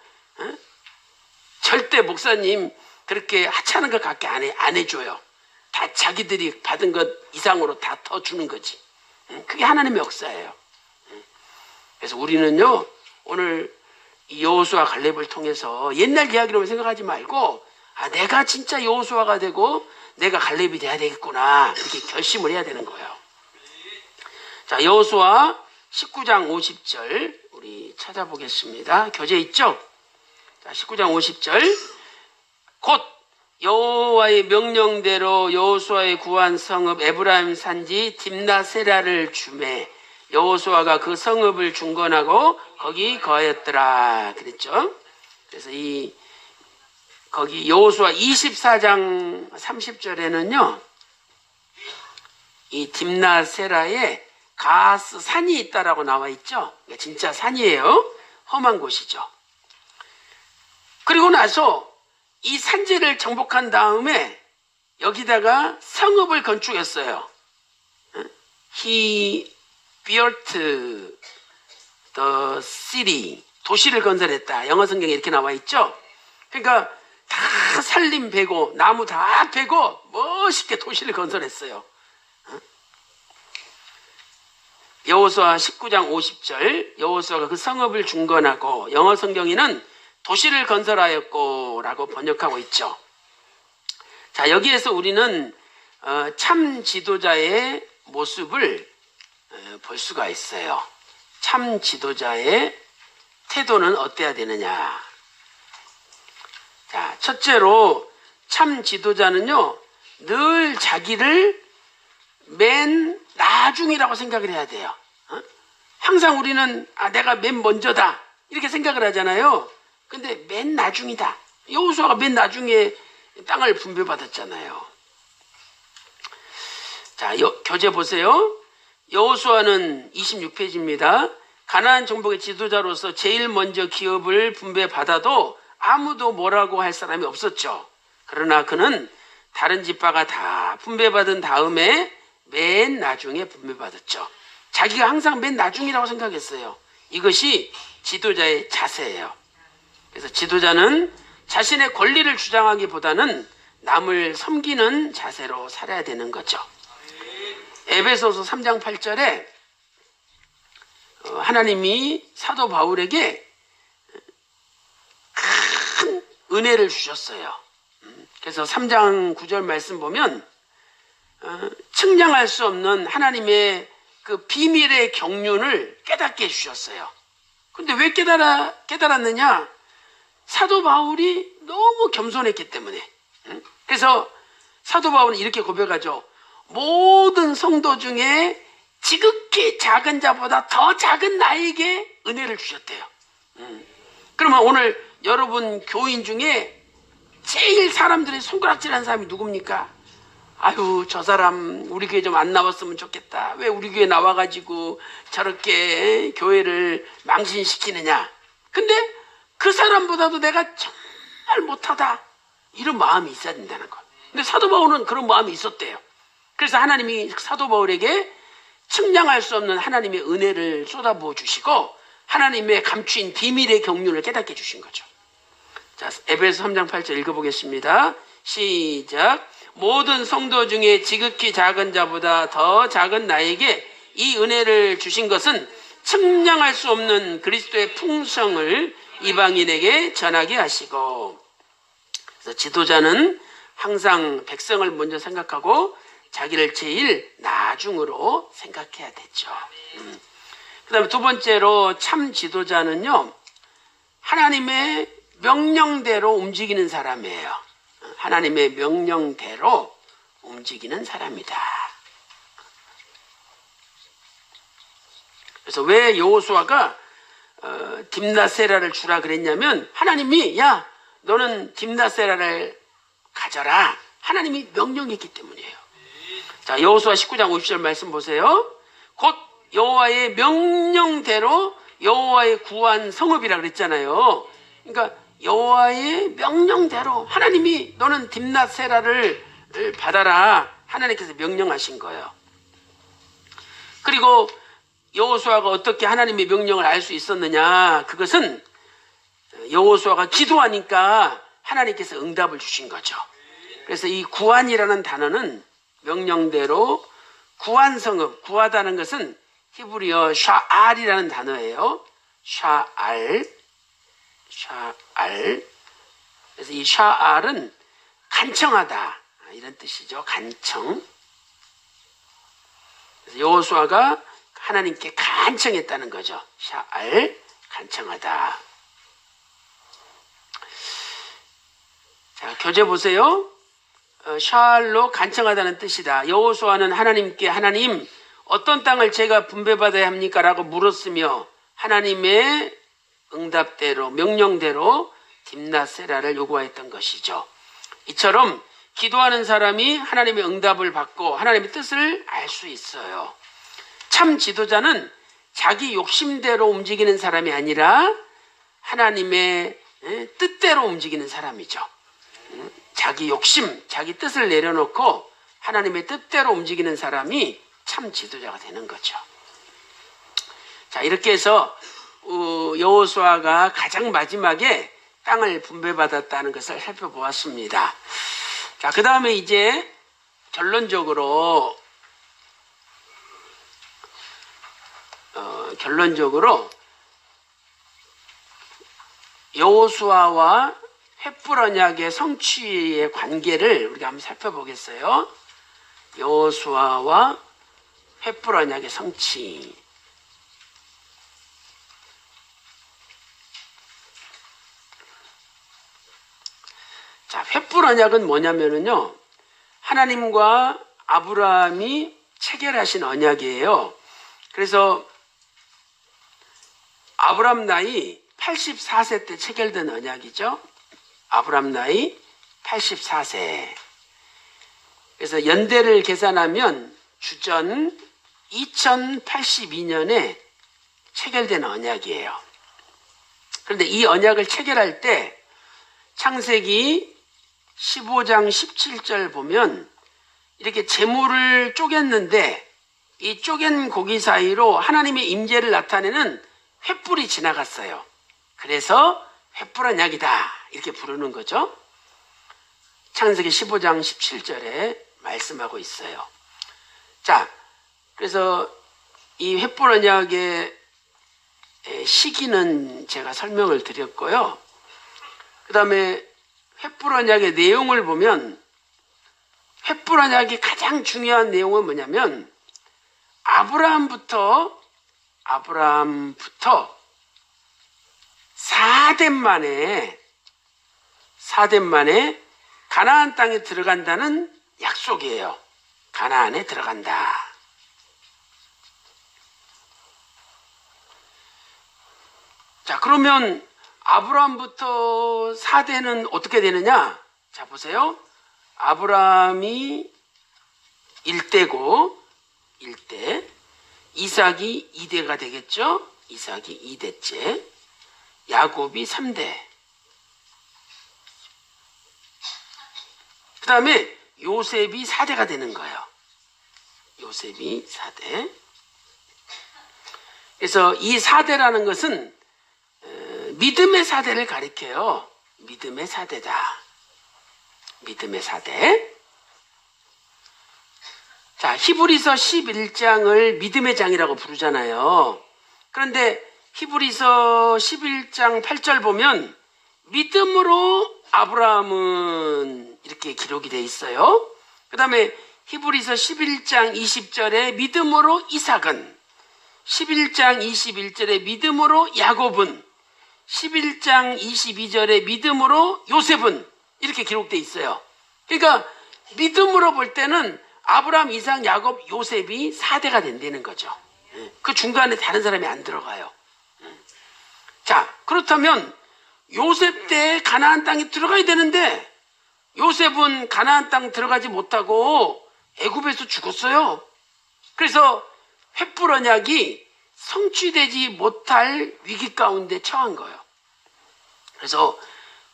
S2: 절대 목사님 그렇게 하찮은 거 갖게 안 해줘요. 다 자기들이 받은 것 이상으로 다 더 주는 거지. 그게 하나님의 역사예요. 그래서 우리는요, 오늘 이 여호수아 갈렙을 통해서 옛날 이야기로만 생각하지 말고, 내가 진짜 여호수아가 되고 내가 갈렙이 돼야 되겠구나, 이렇게 결심을 해야 되는 거예요. 자, 여호수아 19장 50절 우리 찾아보겠습니다. 교재 있죠? 자, 19장 50절. 곧 여호와의 명령대로 여호수아의 구한 성읍 에브라임 산지 딥나세라를 주매 여호수아가 그 성읍을 중건하고 거기 거하였더라 그랬죠. 그래서 거기 여호수아 24장 30절에는요, 이 딥나세라에 가스 산이 있다라고 나와 있죠. 진짜 산이에요. 험한 곳이죠. 그리고 나서 이 산지를 정복한 다음에 여기다가 성읍을 건축했어요. He built the city. 도시를 건설했다. 영어 성경에 이렇게 나와 있죠. 그러니까 다 살림 베고 나무 다 베고 멋있게 도시를 건설했어요. 여호수아 19장 50절, 여호수아가 그 성읍을 중건하고, 영어 성경에는 도시를 건설하였고 라고 번역하고 있죠. 자, 여기에서 우리는 참 지도자의 모습을 볼 수가 있어요. 참 지도자의 태도는 어때야 되느냐. 자, 첫째로 참 지도자는요, 늘 자기를 맨 나중이라고 생각을 해야 돼요. 항상 우리는 내가 맨 먼저다 이렇게 생각을 하잖아요. 근데 맨 나중이다. 여호수아가 맨 나중에 땅을 분배받았잖아요. 자, 교재 보세요. 여호수아는 26페이지입니다. 가나안 정복의 지도자로서 제일 먼저 기업을 분배받아도 아무도 뭐라고 할 사람이 없었죠. 그러나 그는 다른 지파가 다 분배받은 다음에 맨 나중에 분배받았죠. 자기가 항상 맨 나중이라고 생각했어요. 이것이 지도자의 자세예요. 그래서 지도자는 자신의 권리를 주장하기보다는 남을 섬기는 자세로 살아야 되는 거죠. 에베소서 3장 8절에 하나님이 사도 바울에게 큰 은혜를 주셨어요. 그래서 3장 9절 말씀 보면 측량할 수 없는 하나님의 그 비밀의 경륜을 깨닫게 해주셨어요. 근데 왜 깨달았느냐? 사도 바울이 너무 겸손했기 때문에. 그래서 사도 바울은 이렇게 고백하죠. 모든 성도 중에 지극히 작은 자보다 더 작은 나에게 은혜를 주셨대요. 그러면 오늘 여러분 교인 중에 제일 사람들이 손가락질하는 사람이 누굽니까? 아유, 저 사람 우리 교회 좀 안 나왔으면 좋겠다. 왜 우리 교회 나와가지고 저렇게 교회를 망신시키느냐. 근데 그 사람보다도 내가 정말 못하다, 이런 마음이 있어야 된다는 거예요. 근데 사도 바울은 그런 마음이 있었대요. 그래서 하나님이 사도 바울에게 측량할 수 없는 하나님의 은혜를 쏟아부어 주시고 하나님의 감추인 비밀의 경륜을 깨닫게 해주신 거죠. 자, 에베소 3장 8절 읽어보겠습니다. 시작. 모든 성도 중에 지극히 작은 자보다 더 작은 나에게 이 은혜를 주신 것은 측량할 수 없는 그리스도의 풍성을 이방인에게 전하게 하시고. 그래서 지도자는 항상 백성을 먼저 생각하고 자기를 제일 나중으로 생각해야 되죠. 그 다음에 두 번째로 참 지도자는요, 하나님의 명령대로 움직이는 사람이에요. 하나님의 명령대로 움직이는 사람이다. 그래서 왜 여호수아가 딥나세라를 주라 그랬냐면 하나님이 야 너는 딥나세라를 가져라. 하나님이 명령했기 때문이에요. 자, 여호수아 19장 50절 말씀 보세요. 곧 여호와의 명령대로 여호와의 구한 성읍이라 그랬잖아요. 그러니까 여호와의 명령대로 하나님이 너는 딥나세라를 받아라. 하나님께서 명령하신 거예요. 그리고 여호수아가 어떻게 하나님의 명령을 알 수 있었느냐? 그것은 여호수아가 기도하니까 하나님께서 응답을 주신 거죠. 그래서 이 구한이라는 단어는 명령대로 구한 성읍, 구하다는 것은 히브리어 샤알이라는 단어예요. 샤알. 그래서 이 샤알은 간청하다 이런 뜻이죠. 간청. 그래서 여호수아가 하나님께 간청했다는 거죠. 샤알, 간청하다. 자, 교재 보세요. 샤알로 간청하다는 뜻이다. 여호수아는 하나님께 하나님 어떤 땅을 제가 분배받아야 합니까? 라고 물었으며 하나님의 응답대로 명령대로 딥나세라를 요구하였던 것이죠. 이처럼 기도하는 사람이 하나님의 응답을 받고 하나님의 뜻을 알 수 있어요. 참 지도자는 자기 욕심대로 움직이는 사람이 아니라 하나님의 뜻대로 움직이는 사람이죠. 자기 욕심, 자기 뜻을 내려놓고 하나님의 뜻대로 움직이는 사람이 참 지도자가 되는 거죠. 자, 이렇게 해서 여호수아가 가장 마지막에 땅을 분배받았다는 것을 살펴보았습니다. 자, 그 다음에 이제 결론적으로 여호수아와 횃불 언약의 성취의 관계를 우리가 한번 살펴보겠어요. 여호수아와 횃불 언약의 성취. 자, 횃불 언약은 뭐냐면요, 하나님과 아브라함이 체결하신 언약이에요. 그래서 아브라함 나이 84세 때 체결된 언약이죠. 아브라함 나이 84세. 그래서 연대를 계산하면 주전 2082년에 체결된 언약이에요. 그런데 이 언약을 체결할 때 창세기 15장 17절 보면 이렇게 재물을 쪼갰는데 이 쪼갠 고기 사이로 하나님의 임재를 나타내는 횃불이 지나갔어요. 그래서 횃불 언약이다 이렇게 부르는 거죠. 창세기 15장 17절에 말씀하고 있어요. 자, 그래서 이 횃불 언약의 시기는 제가 설명을 드렸고요. 그 다음에 횃불 언약의 내용을 보면 횃불 언약이 가장 중요한 내용은 뭐냐면 아브라함부터 4대 만에 가나안 땅에 들어간다는 약속이에요. 가나안에 들어간다. 자, 그러면 아브라함부터 4대는 어떻게 되느냐? 자, 보세요. 아브라함이 1대고 1대, 이삭이 2대가 되겠죠? 이삭이 2대째, 야곱이 3대. 그 다음에 요셉이 4대가 되는 거예요. 요셉이 4대. 그래서 이 4대라는 것은 믿음의 4대를 가리켜요. 믿음의 4대다. 믿음의 4대. 자, 히브리서 11장을 믿음의 장이라고 부르잖아요. 그런데 히브리서 11장 8절 보면 믿음으로 아브라함은 이렇게 기록이 돼 있어요. 그 다음에 히브리서 11장 20절에 믿음으로 이삭은, 11장 21절에 믿음으로 야곱은, 11장 22절에 믿음으로 요셉은 이렇게 기록되어 있어요. 그러니까 믿음으로 볼 때는 아브라함, 이삭, 야곱, 요셉이 4대가 된다는 거죠. 그 중간에 다른 사람이 안 들어가요. 자, 그렇다면 요셉 때 가나안 땅에 들어가야 되는데 요셉은 가나안 땅 들어가지 못하고 애굽에서 죽었어요. 그래서 횃불 언약이 성취되지 못할 위기 가운데 처한 거예요. 그래서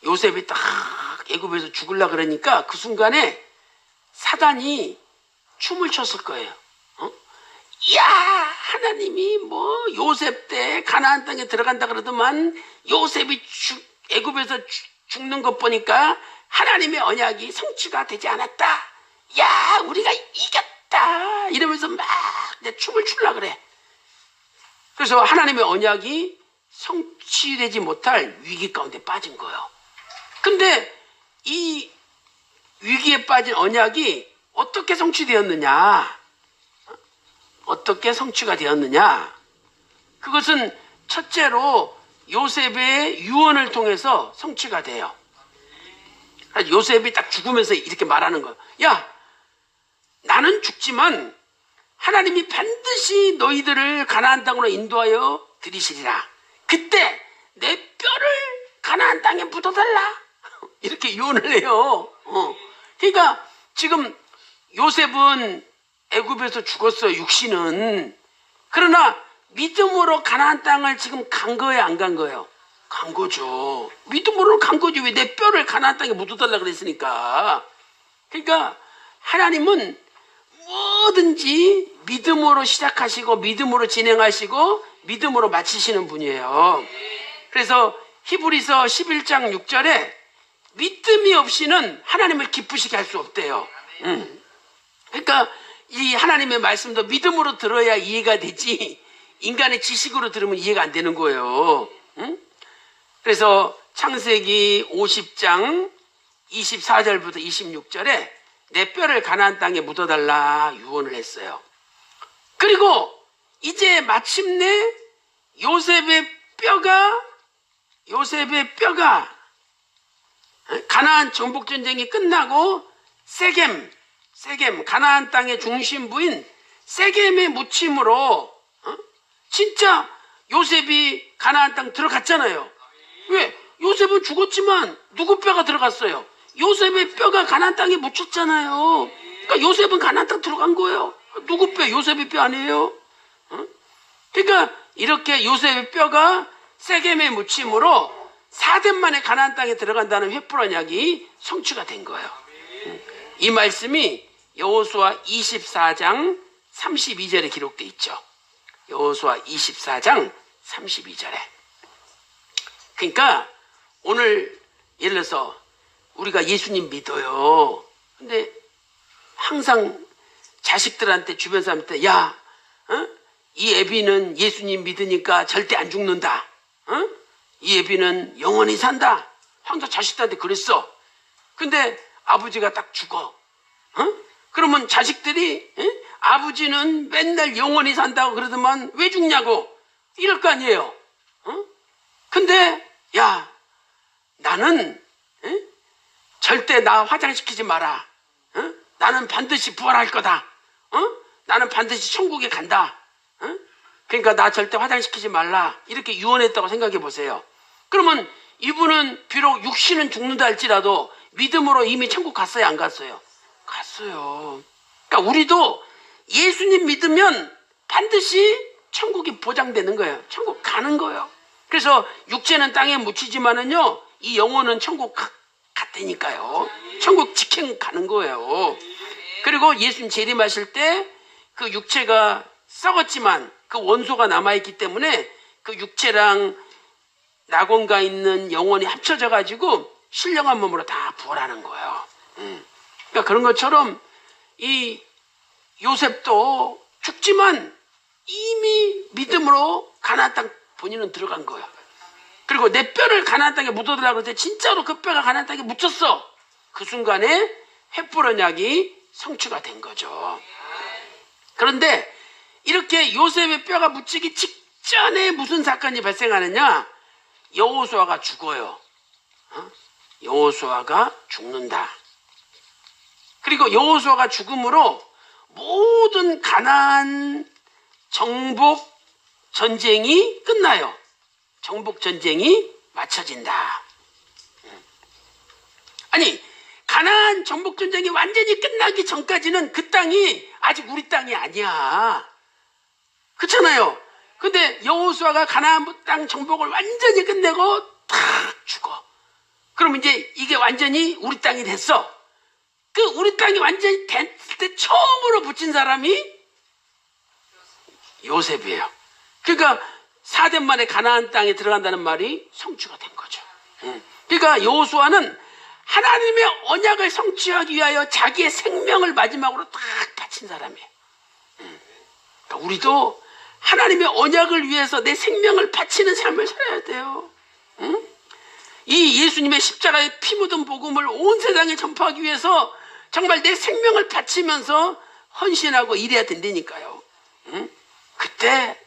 S2: 요셉이 딱 애굽에서 죽으려 그러니까 그 순간에 사단이 춤을 췄을 거예요. 야, 하나님이 뭐 요셉 때 가나안 땅에 들어간다 그러더만 요셉이 애굽에서 죽는 것 보니까 하나님의 언약이 성취가 되지 않았다. 야, 우리가 이겼다. 이러면서 막 춤을 추려 그래. 그래서 하나님의 언약이 성취되지 못할 위기 가운데 빠진 거예요. 근데 이 위기에 빠진 언약이 어떻게 성취되었느냐? 어떻게 성취가 되었느냐? 그것은 첫째로 요셉의 유언을 통해서 성취가 돼요. 요셉이 딱 죽으면서 이렇게 말하는 거예요. 야, 나는 죽지만 하나님이 반드시 너희들을 가나안 땅으로 인도하여 들이시리라. 그때 내 뼈를 가나안 땅에 묻어달라. 이렇게 유언을 해요. 그러니까 지금 요셉은 애굽에서 죽었어요. 육신은. 그러나 믿음으로 가나안 땅을 지금 간 거예요, 안 간 거예요? 간 거죠. 믿음으로 간 거죠. 왜 내 뼈를 가나안 땅에 묻어달라 그랬으니까. 그러니까 하나님은 뭐든지 믿음으로 시작하시고 믿음으로 진행하시고 믿음으로 마치시는 분이에요. 그래서 히브리서 11장 6절에 믿음이 없이는 하나님을 기쁘시게 할 수 없대요. 그러니까 이 하나님의 말씀도 믿음으로 들어야 이해가 되지 인간의 지식으로 들으면 이해가 안 되는 거예요. 그래서 창세기 50장 24절부터 26절에 내 뼈를 가나안 땅에 묻어달라 유언을 했어요. 그리고 이제 마침내 요셉의 뼈가 가나안 정복 전쟁이 끝나고 세겜 가나안 땅의 중심부인 세겜의 묻힘으로 진짜 요셉이 가나안 땅 들어갔잖아요. 왜? 요셉은 죽었지만 누구 뼈가 들어갔어요? 요셉의 뼈가 가나안 땅에 묻혔잖아요. 그러니까 요셉은 가나안 땅 들어간 거예요. 누구 뼈? 요셉의 뼈 아니에요? 그러니까 이렇게 요셉의 뼈가 세겜에 묻힘으로 4대 만에 가나안 땅에 들어간다는 횃불 언약이 성취가 된 거예요. 이 말씀이 여호수아 24장 32절에 기록되어 있죠. 여호수아 24장 32절에. 그러니까 오늘 예를 들어서 우리가 예수님 믿어요. 근데 항상 자식들한테 주변 사람한테 야, 이 애비는 예수님 믿으니까 절대 안 죽는다. 이 애비는 영원히 산다. 항상 자식들한테 그랬어. 근데 아버지가 딱 죽어. 그러면 자식들이 아버지는 맨날 영원히 산다고 그러더만 왜 죽냐고 이럴 거 아니에요. 근데 야, 나는 절대 나 화장시키지 마라. 나는 반드시 부활할 거다. 나는 반드시 천국에 간다. 그러니까 나 절대 화장시키지 말라. 이렇게 유언했다고 생각해 보세요. 그러면 이분은 비록 육신은 죽는다 할지라도 믿음으로 이미 천국 갔어요, 안 갔어요? 갔어요. 그러니까 우리도 예수님 믿으면 반드시 천국이 보장되는 거예요. 천국 가는 거예요. 그래서 육체는 땅에 묻히지만은요, 이 영혼은 천국 갔다니까요. 천국 직행 가는 거예요. 그리고 예수님 재림하실 때 그 육체가 썩었지만 그 원소가 남아있기 때문에 그 육체랑 낙원가 있는 영혼이 합쳐져 가지고 신령한 몸으로 다 부활하는 거예요. 그러니까 그런 것처럼 이 요셉도 죽지만 이미 믿음으로 가나안 땅 본인은 들어간 거예요. 그리고 내 뼈를 가나안 땅에 묻어달라고 했을 때 진짜로 그 뼈가 가나안 땅에 묻혔어. 그 순간에 횃불 언약이 성취가 된 거죠. 그런데 이렇게 요셉의 뼈가 묻히기 직전에 무슨 사건이 발생하느냐? 여호수아가 죽어요. 여호수아가 죽는다. 그리고 여호수아가 죽음으로 모든 가나안 정복 전쟁이 끝나요. 정복 전쟁이 마쳐진다. 아니, 가나안 정복 전쟁이 완전히 끝나기 전까지는 그 땅이 아직 우리 땅이 아니야. 그렇잖아요. 근데 여호수아가 가나안 땅 정복을 완전히 끝내고 탁 죽어. 그럼 이제 이게 완전히 우리 땅이 됐어. 그 우리 땅이 완전히 됐을 때 처음으로 붙인 사람이 요셉이에요. 그러니까 4대 만에 가나안 땅에 들어간다는 말이 성취가 된 거죠. 그러니까 여호수아는 하나님의 언약을 성취하기 위하여 자기의 생명을 마지막으로 딱 바친 사람이에요. 그러니까 우리도 하나님의 언약을 위해서 내 생명을 바치는 삶을 살아야 돼요. 이 예수님의 십자가의 피 묻은 복음을 온 세상에 전파하기 위해서 정말 내 생명을 바치면서 헌신하고 일해야 된다니까요. 그때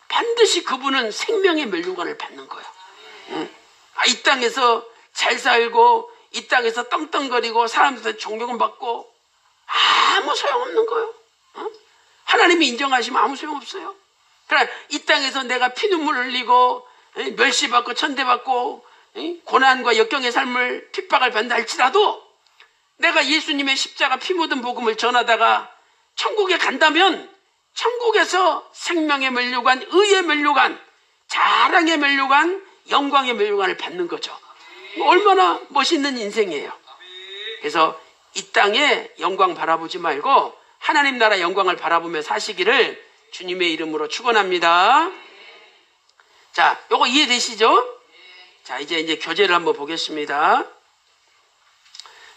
S2: 반드시 그분은 생명의 면류관을 받는 거예요. 이 땅에서 잘 살고 이 땅에서 떵떵거리고 사람들한테 존경을 받고 아무 소용없는 거예요. 하나님이 인정하시면 아무 소용없어요. 그러니까 이 땅에서 내가 피눈물 흘리고 멸시받고 천대받고 고난과 역경의 삶을 핍박을 받는다 할지라도 내가 예수님의 십자가 피 묻은 복음을 전하다가 천국에 간다면 천국에서 생명의 면류관, 의의 면류관, 자랑의 면류관, 영광의 면류관을 받는 거죠. 얼마나 멋있는 인생이에요. 그래서 이 땅에 영광 바라보지 말고 하나님 나라 영광을 바라보며 사시기를 주님의 이름으로 축원합니다. 자, 요거 이해되시죠? 자, 이제 교재를 한번 보겠습니다.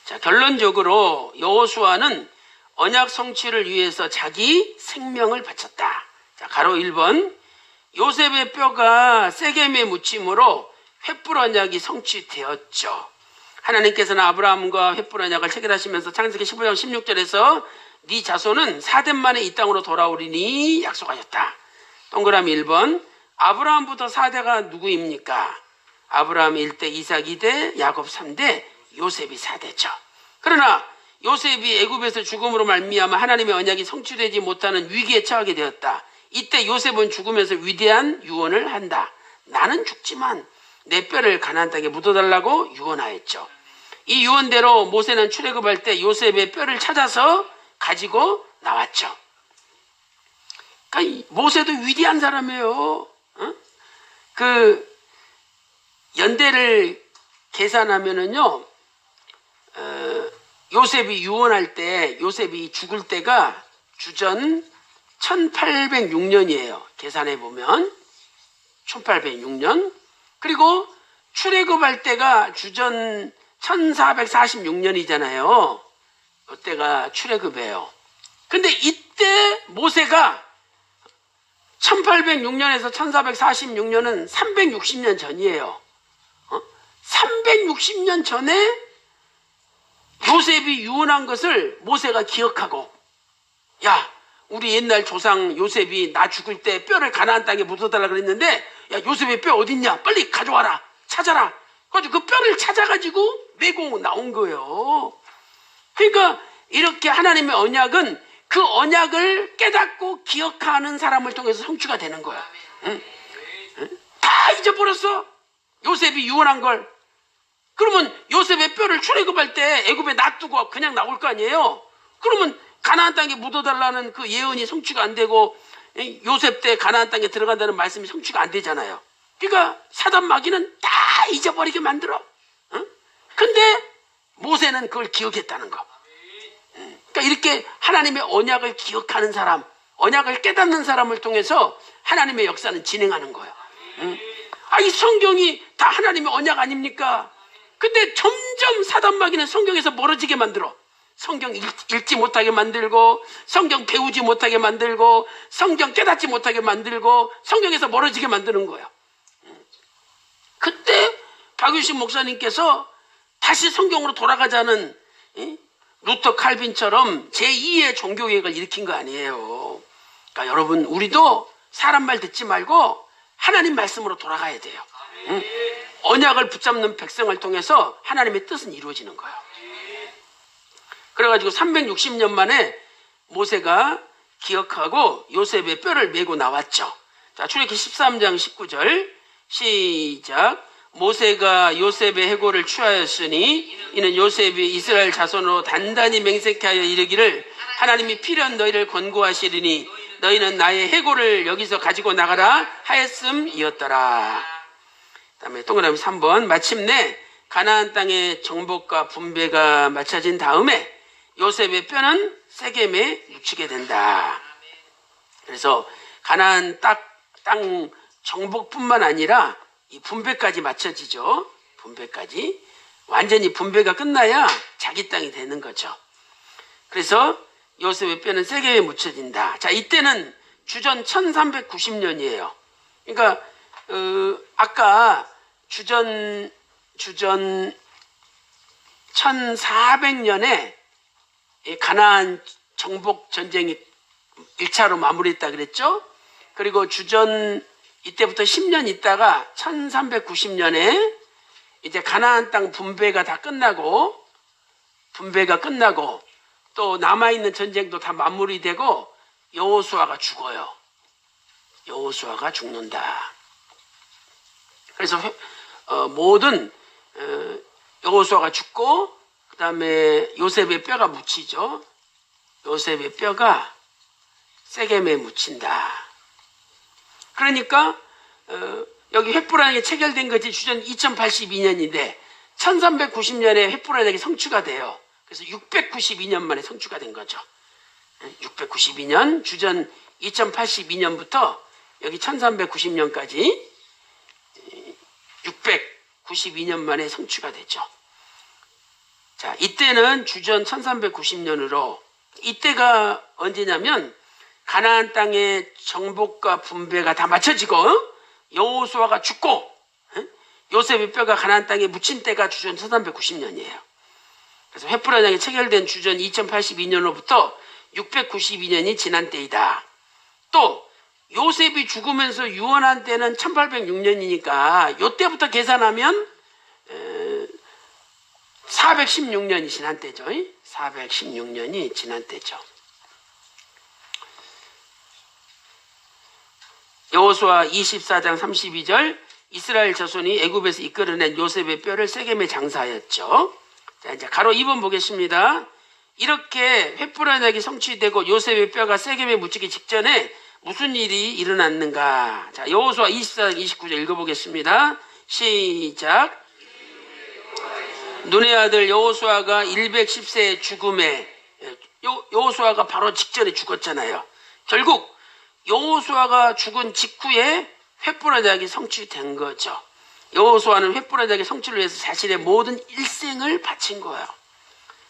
S2: 자, 결론적으로 여호수아는 언약 성취를 위해서 자기 생명을 바쳤다. 자, 가로 1번. 요셉의 뼈가 세겜에 묻힘으로 횃불 언약이 성취되었죠. 하나님께서는 아브라함과 횃불 언약을 체결하시면서 창세기 15장 16절에서 네 자손은 4대 만에 이 땅으로 돌아오리니 약속하셨다. 동그라미 1번. 아브라함부터 4대가 누구입니까? 아브라함 1대, 이삭 2대, 야곱 3대, 요셉이 4대죠. 그러나 요셉이 애굽에서 죽음으로 말미암아 하나님의 언약이 성취되지 못하는 위기에 처하게 되었다. 이때 요셉은 죽으면서 위대한 유언을 한다. 나는 죽지만 내 뼈를 가나안 땅에 묻어달라고 유언하였죠. 이 유언대로 모세는 출애굽할 때 요셉의 뼈를 찾아서 가지고 나왔죠. 그러니까 모세도 위대한 사람이에요. 그 연대를 계산하면은요, 요셉이 유언할 때, 요셉이 죽을 때가 주전 1806년이에요. 계산해 보면 1806년. 그리고 출애굽할 때가 주전 1446년이잖아요. 이때가 출애굽이에요. 근데 이때 모세가 1806년에서 1446년은 360년 전이에요. 360년 전에 요셉이 유언한 것을 모세가 기억하고, 야, 우리 옛날 조상 요셉이 나 죽을 때 뼈를 가나안 땅에 묻어달라 그랬는데, 야, 요셉의 뼈 어딨냐? 빨리 가져와라. 찾아라. 그래서 그 뼈를 찾아가지고 메고 나온 거예요. 그러니까 이렇게 하나님의 언약은 그 언약을 깨닫고 기억하는 사람을 통해서 성취가 되는 거야. 다 잊어버렸어. 요셉이 유언한 걸. 그러면 요셉의 뼈를 출애굽할 때 애굽에 놔두고 그냥 나올 거 아니에요. 그러면 가나안 땅에 묻어달라는 그 예언이 성취가 안 되고 요셉 때 가나안 땅에 들어간다는 말씀이 성취가 안 되잖아요. 그러니까 사단 마귀는 다 잊어버리게 만들어. 근데 모세는 그걸 기억했다는 거. 그러니까 이렇게 하나님의 언약을 기억하는 사람, 언약을 깨닫는 사람을 통해서 하나님의 역사는 진행하는 거예요. 이 성경이 다 하나님의 언약 아닙니까? 근데 점점 사단 마귀는 성경에서 멀어지게 만들어. 성경 읽지 못하게 만들고, 성경 배우지 못하게 만들고, 성경 깨닫지 못하게 만들고, 성경에서 멀어지게 만드는 거예요. 그때 박유신 목사님께서 다시 성경으로 돌아가자는 루터 칼빈처럼 제2의 종교개혁을 일으킨 거 아니에요. 그러니까 여러분, 우리도 사람 말 듣지 말고 하나님 말씀으로 돌아가야 돼요. 언약을 붙잡는 백성을 통해서 하나님의 뜻은 이루어지는 거예요. 그래가지고 360년 만에 모세가 기억하고 요셉의 뼈를 메고 나왔죠. 자, 출애굽기 13장 19절 시작. 모세가 요셉의 해골을 취하였으니 이는 요셉이 이스라엘 자손으로 단단히 맹세하여 이르기를 하나님이 필연 너희를 권고하시리니 너희는 나의 해골을 여기서 가지고 나가라 하였음이었더라. 그다음에 동그라미 3번 마침내 가나안 땅의 정복과 분배가 마쳐진 다음에 요셉의 뼈는 세겜에 묻히게 된다. 그래서 가나안 땅 정복뿐만 아니라 이 분배까지 맞춰지죠. 분배까지. 완전히 분배가 끝나야 자기 땅이 되는 거죠. 그래서 요셉의 뼈는 세겜에 묻혀진다. 자, i때는 주전 1390년이에요. 그러니까 아까 주전 1400년에 가나안 정복 전쟁이 1차로 마무리했다 그랬죠. 그리고 주전 이때부터 10년 있다가 1390년에 이제 가나안 땅 분배가 끝나고 또 남아있는 전쟁도 다 마무리되고 여호수아가 죽어요. 여호수아가 죽는다. 그래서 모든 여호수아가 죽고 그 다음에 요셉의 뼈가 묻히죠. 요셉의 뼈가 세겜에 묻힌다. 그러니까 여기 횃불안약이 체결된 것이 주전 2082년인데 1390년에 횃불안약이 성취가 돼요. 그래서 692년 만에 성취가 된 거죠. 692년 주전 2082년부터 여기 1390년까지 692년 만에 성취가 되죠. 자, 이때는 주전 1390년으로 이때가 언제냐면 가나안 땅의 정복과 분배가 다 맞춰지고 여호수아가 죽고 요셉의 뼈가 가나안 땅에 묻힌 때가 주전 1390년이에요. 그래서 횃불안약이 체결된 주전 2082년으로부터 692년이 지난 때이다. 또 요셉이 죽으면서 유언한 때는 1806년이니까 요때부터 계산하면 416년이 지난 때죠. 416년이 지난 때죠. 여호수아 24장 32절 이스라엘 자손이 애굽에서 이끌어낸 요셉의 뼈를 세겜에 장사하였죠. 자, 이제 가로 2번 보겠습니다. 이렇게 횃불안약이 성취되고 요셉의 뼈가 세겜에 묻히기 직전에 무슨 일이 일어났는가? 자, 여호수아 24장 29절 읽어보겠습니다. 시작. 눈의 아들 여호수아가 110세의 죽음에 여호수아가 바로 직전에 죽었잖아요. 결국 여호수아가 죽은 직후에 횃불안약이 성취된 거죠. 여호수아는 횃불안약의 성취를 위해서 자신의 모든 일생을 바친 거예요.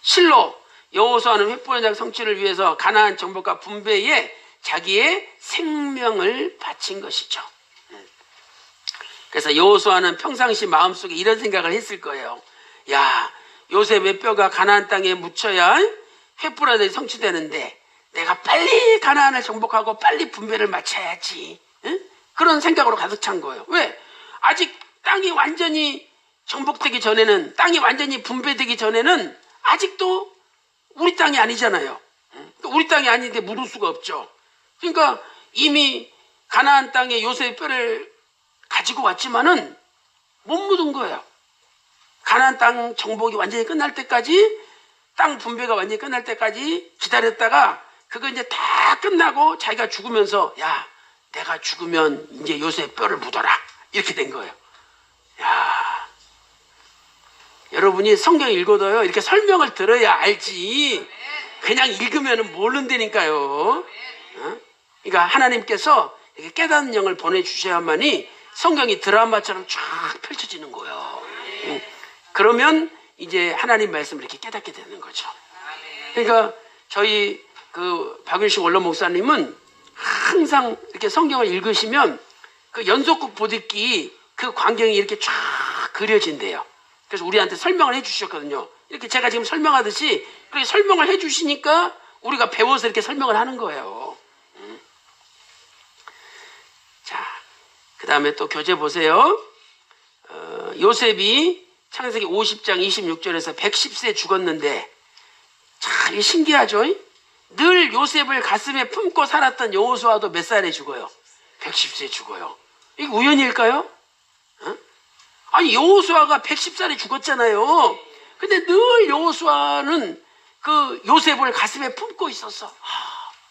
S2: 실로 여호수아는 횃불안약 성취를 위해서 가나안 정복과 분배에 자기의 생명을 바친 것이죠. 그래서 여호수아는 평상시 마음속에 이런 생각을 했을 거예요. 야, 요셉의 뼈가 가나안 땅에 묻혀야 횃불안약이 성취되는데 내가 빨리 가나안을 정복하고 빨리 분배를 마쳐야지. 그런 생각으로 가득 찬 거예요. 왜? 아직 땅이 완전히 정복되기 전에는, 땅이 완전히 분배되기 전에는 아직도 우리 땅이 아니잖아요. 우리 땅이 아닌데 묻을 수가 없죠. 그러니까 이미 가나안 땅에 요셉의 뼈를 가지고 왔지만은 못 묻은 거예요. 가나안 땅 정복이 완전히 끝날 때까지, 땅 분배가 완전히 끝날 때까지 기다렸다가 그거 이제 다 끝나고 자기가 죽으면서 야, 내가 죽으면 이제 요셉 뼈를 묻어라, 이렇게 된 거예요. 야, 여러분이 성경 읽어도요 이렇게 설명을 들어야 알지 그냥 읽으면 모른다니까요. 그러니까 하나님께서 이렇게 깨닫는 영을 보내주셔야만이 성경이 드라마처럼 쫙 펼쳐지는 거예요. 그러면 이제 하나님 말씀을 이렇게 깨닫게 되는 거죠. 그러니까 저희 그 박윤식 원로 목사님은 항상 이렇게 성경을 읽으시면 그 연속극 보듯이 그 광경이 이렇게 쫙 그려진대요. 그래서 우리한테 설명을 해주셨거든요. 이렇게 제가 지금 설명하듯이 그렇게 설명을 해주시니까 우리가 배워서 이렇게 설명을 하는 거예요. 자, 그 다음에 또 교재 보세요. 요셉이 창세기 50장 26절에서 110세 죽었는데 참 신기하죠? 늘 요셉을 가슴에 품고 살았던 여호수아도 몇 살에 죽어요? 110세에 죽어요. 이게 우연일까요? 아니 여호수아가 110살에 죽었잖아요. 근데 늘 여호수아는 그 요셉을 가슴에 품고 있었어.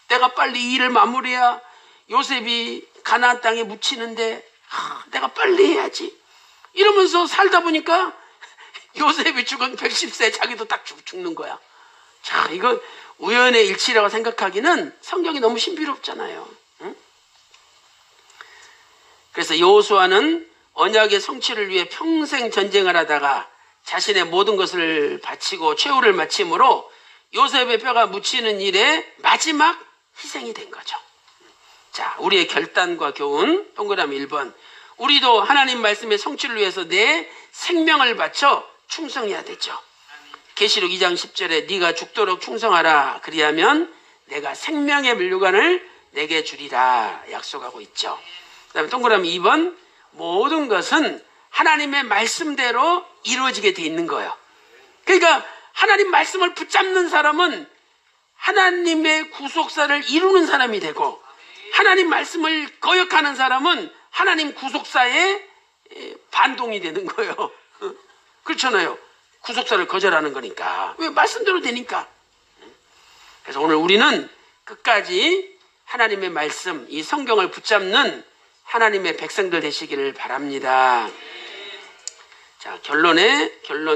S2: 내가 빨리 이 일을 마무리해야 요셉이 가나안 땅에 묻히는데 내가 빨리 해야지. 이러면서 살다 보니까 요셉이 죽은 110세 자기도 딱 죽는 거야. 자, 이거 우연의 일치라고 생각하기는 성경이 너무 신비롭잖아요. 응? 그래서 여호수아는 언약의 성취를 위해 평생 전쟁을 하다가 자신의 모든 것을 바치고 최후를 마침으로 요셉의 뼈가 묻히는 일에 마지막 희생이 된 거죠. 자, 우리의 결단과 교훈, 동그라미 1번. 우리도 하나님 말씀의 성취를 위해서 내 생명을 바쳐 충성해야 되죠. 계시록 2장 10절에 네가 죽도록 충성하라. 그리하면 내가 생명의 물류관을 내게 주리라 약속하고 있죠. 그 다음에 동그라미 2번. 모든 것은 하나님의 말씀대로 이루어지게 돼 있는 거예요. 그러니까 하나님 말씀을 붙잡는 사람은 하나님의 구속사를 이루는 사람이 되고, 하나님 말씀을 거역하는 사람은 하나님 구속사에 반동이 되는 거예요. 그렇잖아요. 구속사를 거절하는 거니까. 왜? 말씀대로 되니까. 그래서 오늘 우리는 끝까지 하나님의 말씀, 이 성경을 붙잡는 하나님의 백성들 되시기를 바랍니다. 자, 결론,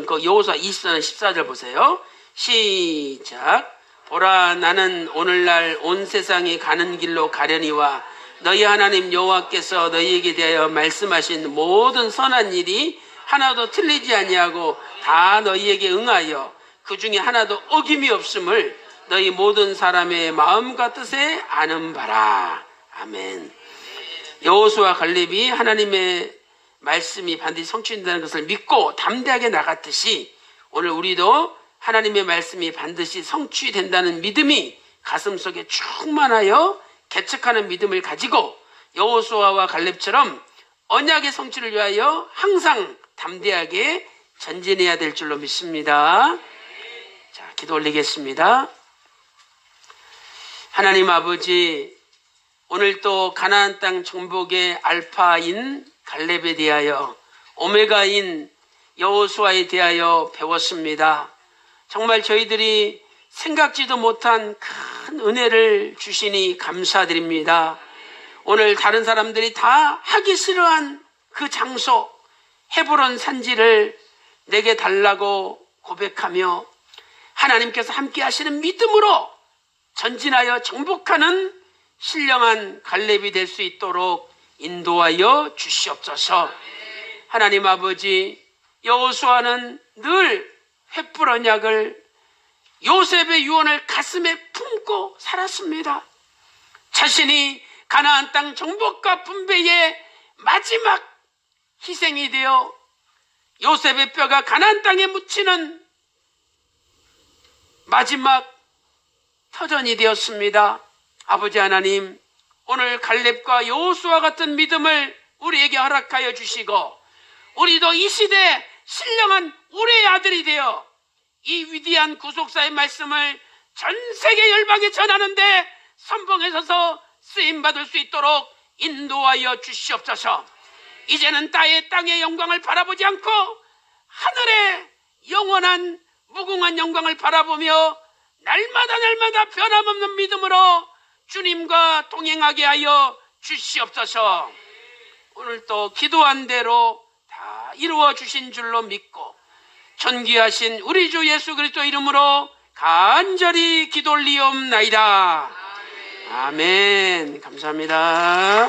S2: 그 여호수아 24장 14절 보세요. 시작. 보라, 나는 오늘날 온 세상이 가는 길로 가려니와 너희 하나님 여호와께서 너희에게 대하여 말씀하신 모든 선한 일이 하나도 틀리지 아니하고 다 너희에게 응하여 그 중에 하나도 어김이 없음을 너희 모든 사람의 마음과 뜻에 아는 바라. 아멘. 여호수아 갈렙이 하나님의 말씀이 반드시 성취된다는 것을 믿고 담대하게 나갔듯이 오늘 우리도 하나님의 말씀이 반드시 성취된다는 믿음이 가슴속에 충만하여 개척하는 믿음을 가지고 여호수아와 갈렙처럼 언약의 성취를 위하여 항상 담대하게 전진해야 될 줄로 믿습니다. 자, 기도 올리겠습니다. 하나님 아버지, 오늘 또 가나안 땅 정복의 알파인 갈렙에 대하여 오메가인 여호수아에 대하여 배웠습니다. 정말 저희들이 생각지도 못한 큰 은혜를 주시니 감사드립니다. 오늘 다른 사람들이 다 하기 싫어한 그 장소 헤브론 산지를 내게 달라고 고백하며 하나님께서 함께 하시는 믿음으로 전진하여 정복하는 신령한 갈렙이 될 수 있도록 인도하여 주시옵소서. 하나님 아버지, 여호수아는 늘 횃불 언약을, 요셉의 유언을 가슴에 품고 살았습니다. 자신이 가나안 땅 정복과 분배의 마지막 희생이 되어 요셉의 뼈가 가나안 땅에 묻히는 마지막 터전이 되었습니다. 아버지 하나님, 오늘 갈렙과 여호수아 같은 믿음을 우리에게 허락하여 주시고 우리도 이 시대 신령한 우리의 아들이 되어 이 위대한 구속사의 말씀을 전 세계 열방에 전하는데 선봉에 서서 쓰임받을 수 있도록 인도하여 주시옵소서. 이제는 땅의 영광을 바라보지 않고 하늘의 영원한 무궁한 영광을 바라보며 날마다 변함없는 믿음으로 주님과 동행하게 하여 주시옵소서. 오늘 또 기도한 대로 다 이루어 주신 줄로 믿고 존귀하신 우리 주 예수 그리스도 이름으로 간절히 기도 올리옵나이다. 아멘. 감사합니다.